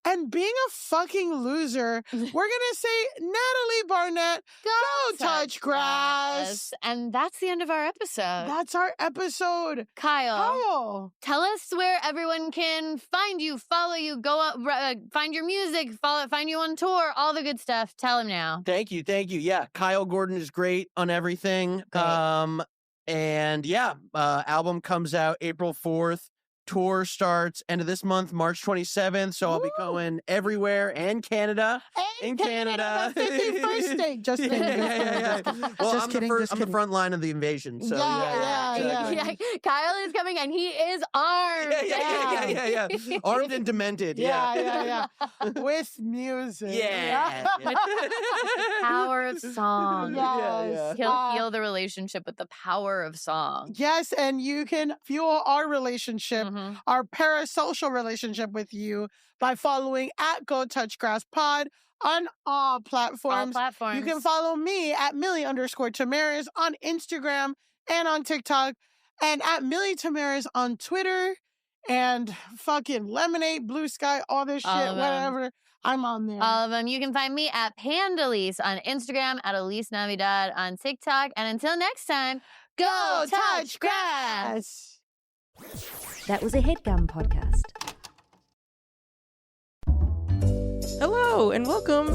and being a fucking loser. We're going to say, Natalie Barnett, go touch grass. And that's the end of our episode. That's our episode. Kyle, tell us where everyone can find you, follow you, go up, find your music, find you on tour, all the good stuff. Tell them now. Thank you. Yeah, Kyle Gordon is great on everything. Great. And yeah, album comes out April 4th. Tour starts end of this month, March 27th. So I'll be going everywhere and Canada. In Canada. 51st state. Just kidding. Yeah. Well, Just I'm kidding, I'm the front line of the invasion. So Yeah. Kyle is coming and he is armed. Yeah. Armed and demented. Yeah. With music. Yeah. Power of song. Yes. He'll feel the relationship with the power of song. Yes, and you can fuel our relationship, our parasocial relationship with you by following at Go Touch Grass Pod on all platforms. You can follow me at Millie_Tamaris on Instagram and on TikTok, and at Millie Tamaris on Twitter, and fucking Lemonade, Blue Sky, all this shit, whatever. I'm on there. All of them. You can find me at Pandalise on Instagram, at Elise Navidad on TikTok. And until next time, go touch grass. That was a HeadGum podcast. Hello and welcome.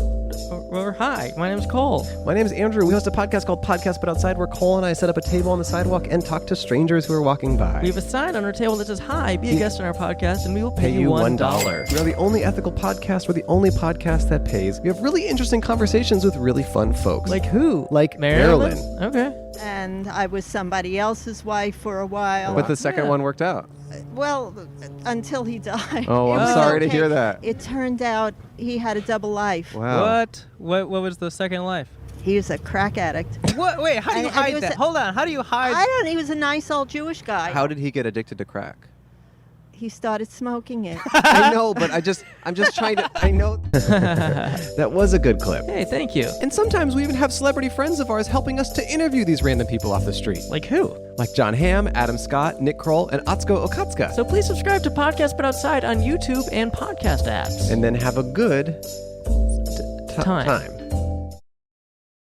Or hi, my name's Cole. My name's Andrew. We host a podcast called Podcast But Outside, where Cole and I set up a table on the sidewalk and talk to strangers who are walking by. We have a sign on our table that says, "Hi, be a guest on our podcast, and we will pay you $1." We are the only ethical podcast. We're the only podcast that pays. We have really interesting conversations with really fun folks. Like who? Like Marilyn. Okay. And I was somebody else's wife for a while. But the second one worked out. Well, until he died. Oh, I'm sorry to hear that. It turned out he had a double life. Wow. What was the second life? He was a crack addict. What? Wait, how do you hide that? Hold on. How do you hide? I don't know. He was a nice old Jewish guy. How did he get addicted to crack? He started smoking it. I know, but I'm just trying to, I know. That was a good clip. Hey, thank you. And sometimes we even have celebrity friends of ours helping us to interview these random people off the street. Like who? Like John Hamm, Adam Scott, Nick Kroll, and Atsuko Okatsuka. So please subscribe to Podcast But Outside on YouTube and podcast apps. And then have a good time.